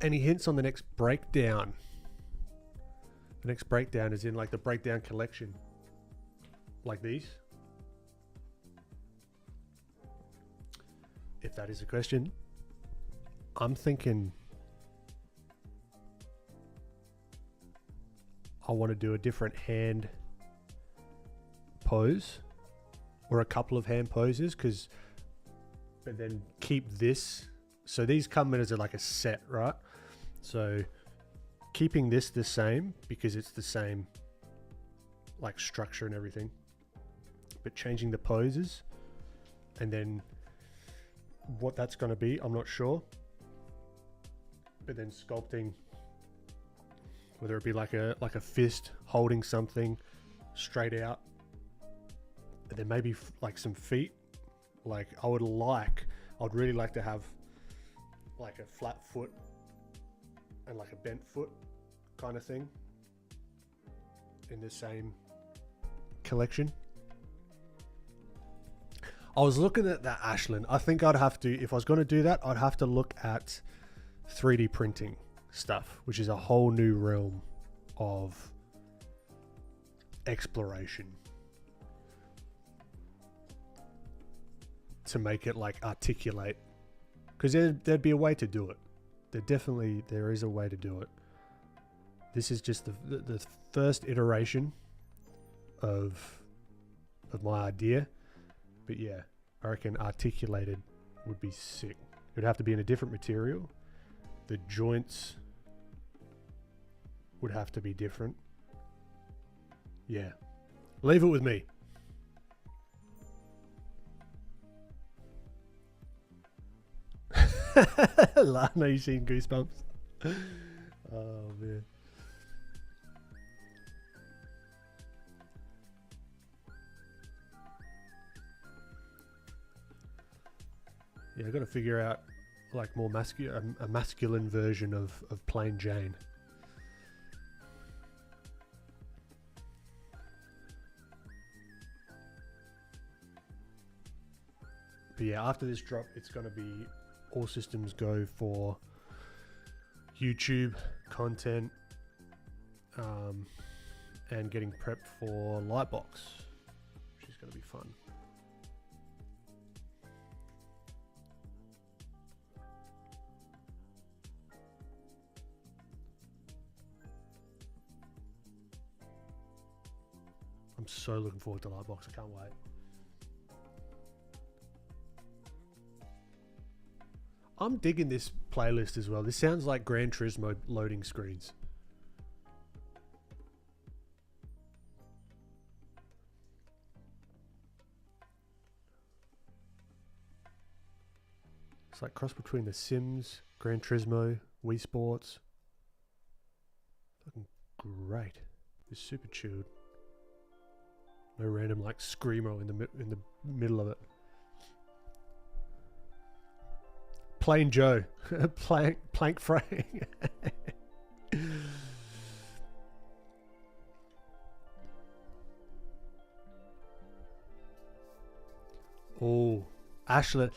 Any hints on the next breakdown? The next breakdown is in like the breakdown collection. Like these? If that is a question, I'm thinking I want to do a different hand pose or a couple of hand poses, but then keep this. So these come in as like a set, right? So keeping this the same because it's the same like structure and everything, but changing the poses, and then what that's going to be, I'm not sure. But then sculpting, whether it be like a fist holding something straight out, and then maybe like some feet. Like I'd really like to have like a flat foot and like a bent foot kind of thing in the same collection. I was looking at that Ashland. I think I'd have to, if I was going to do that, I'd have to look at 3D printing stuff, which is a whole new realm of exploration to make it like articulate, because there'd be a way to do it. There is a way to do it. This is just the first iteration of my idea, but yeah, I reckon articulated would be sick. It would have to be in a different material. The joints would have to be different. Yeah, leave it with me. Lana, you seen Goosebumps? Oh man. Yeah, I got to figure out like more a masculine version of plain Jane. But yeah, after this drop, it's going to be all systems go for YouTube content, and getting prepped for Lightbox, which is going to be fun. I'm so looking forward to Lightbox. I can't wait. I'm digging this playlist as well. This sounds like Gran Turismo loading screens. It's like cross between The Sims, Gran Turismo, Wii Sports. Fucking great. It's super chilled. No random like screamo in the middle of it. Plain Joe, plank frame. Oh, Ashland.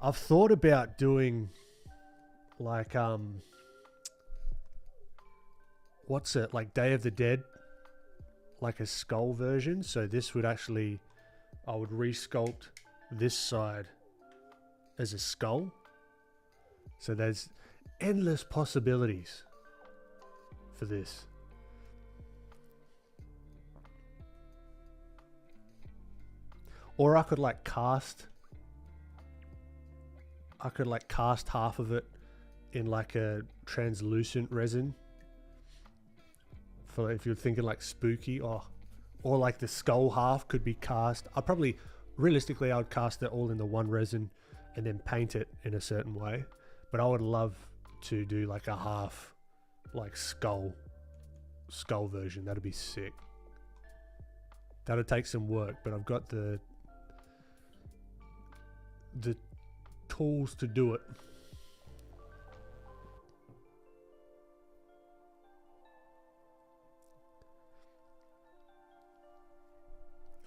I've thought about doing like what's it, like Day of the Dead, like a skull version. So this would actually, I would resculpt this side as a skull. So there's endless possibilities for this. Or I could like cast half of it in like a translucent resin. For if you're thinking like spooky, or like the skull half could be cast. Realistically, I would cast it all in the one resin and then paint it in a certain way. But I would love to do like a half, like skull version. That'd be sick. That'd take some work, but I've got the tools to do it.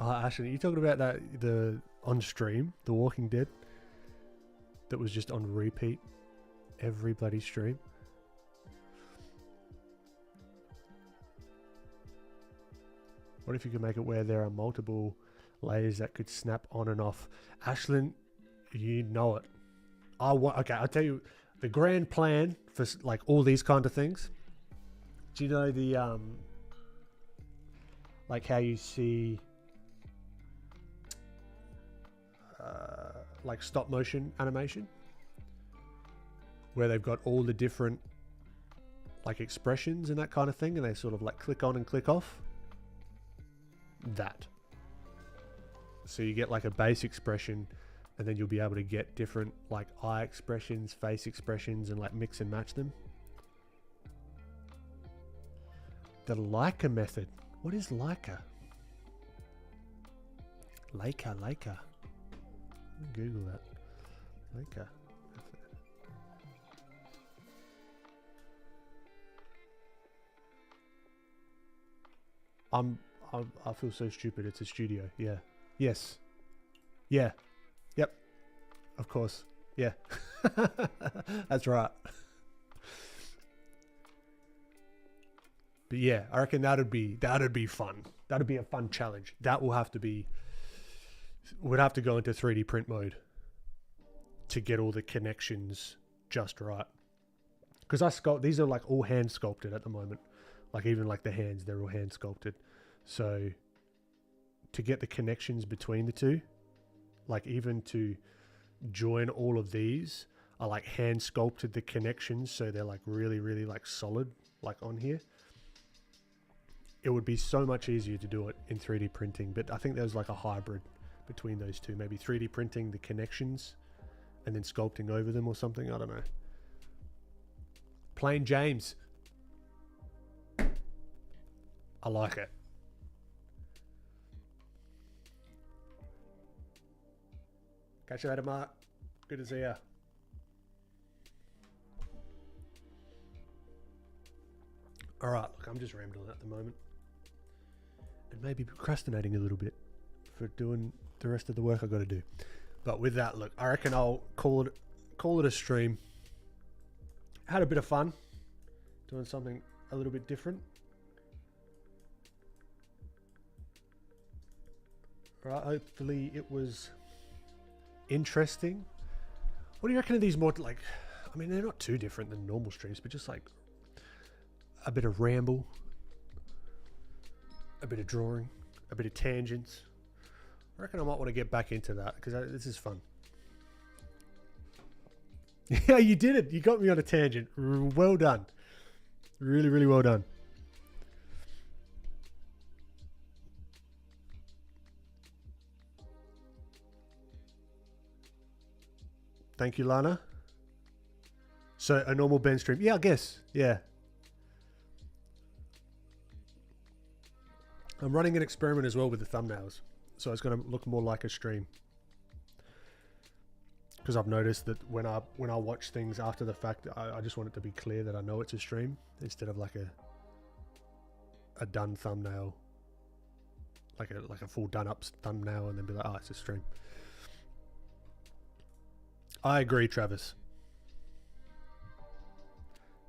Oh, Ashley, you talking about the on stream, The Walking Dead, that was just on repeat every bloody stream? What if you could make it where there are multiple layers that could snap on and off? Ashlyn, you know it. Okay, I'll tell you the grand plan for like all these kind of things. Do you know the like how you see like stop motion animation, where they've got all the different like expressions and that kind of thing, and they sort of like click on and click off. That. So you get like a base expression, and then you'll be able to get different like eye expressions, face expressions, and like mix and match them. The Leica method. What is Leica? Leica. Google that. Leica. I feel so stupid. It's a studio. Yeah. Yes. Yeah. Yep. Of course. Yeah. That's right. But yeah, I reckon that'd be fun. That'd be a fun challenge. That will have to be. Would have to go into 3D print mode to get all the connections just right. Because these are like all hand sculpted at the moment. Like even like the hands, they're all hand sculpted. So to get the connections between the two, like even to join all of these, I like hand sculpted the connections so they're like really, really like solid, like on here. It would be so much easier to do it in 3D printing, but I think there's like a hybrid between those two. Maybe 3D printing the connections and then sculpting over them or something. I don't know. Plain James. I like it. Catch you later, Mark. Good to see ya. All right, look, I'm just rambling at the moment. And maybe procrastinating a little bit for doing the rest of the work I got to do. But with that, look, I reckon I'll call it a stream. Had a bit of fun doing something a little bit different. Right, hopefully it was interesting. What do you reckon of these more like, I mean, they're not too different than normal streams, but just like a bit of ramble, a bit of drawing, a bit of tangents. I reckon I might want to get back into that because this is fun. Yeah, you did it. You got me on a tangent. Well done. Really, really well done. Thank you, Lana. So a normal Ben stream. Yeah, I guess. Yeah. I'm running an experiment as well with the thumbnails. So it's going to look more like a stream. Because I've noticed that when I watch things after the fact, I just want it to be clear that I know it's a stream instead of like a done thumbnail, like a full done up thumbnail, and then be like, oh, it's a stream. I agree, Travis.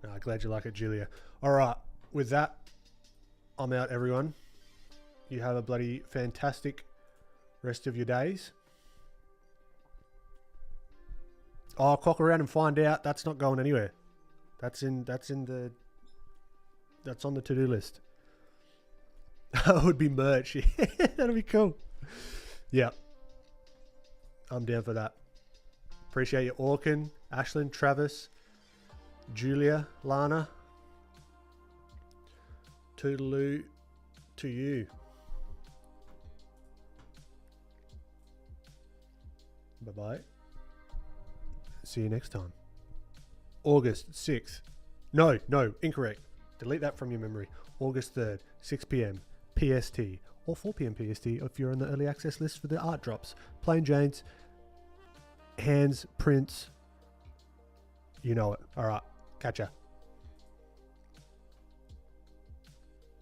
No, glad you like it, Julia. All right, with that, I'm out, everyone. You have a bloody fantastic rest of your days. Oh, cock around and find out. That's not going anywhere. That's on the to-do list. That would be merch. That'd be cool. Yeah. I'm down for that. Appreciate you, Orkin, Ashlyn, Travis, Julia, Lana. Toodaloo to you. Bye-bye. See you next time. August 6th. No, incorrect. Delete that from your memory. August 3rd, 6 p.m. PST or 4 p.m. PST if you're on the early access list for the art drops. Plain Jane's, hands, prints. You know it. All right. Catch ya.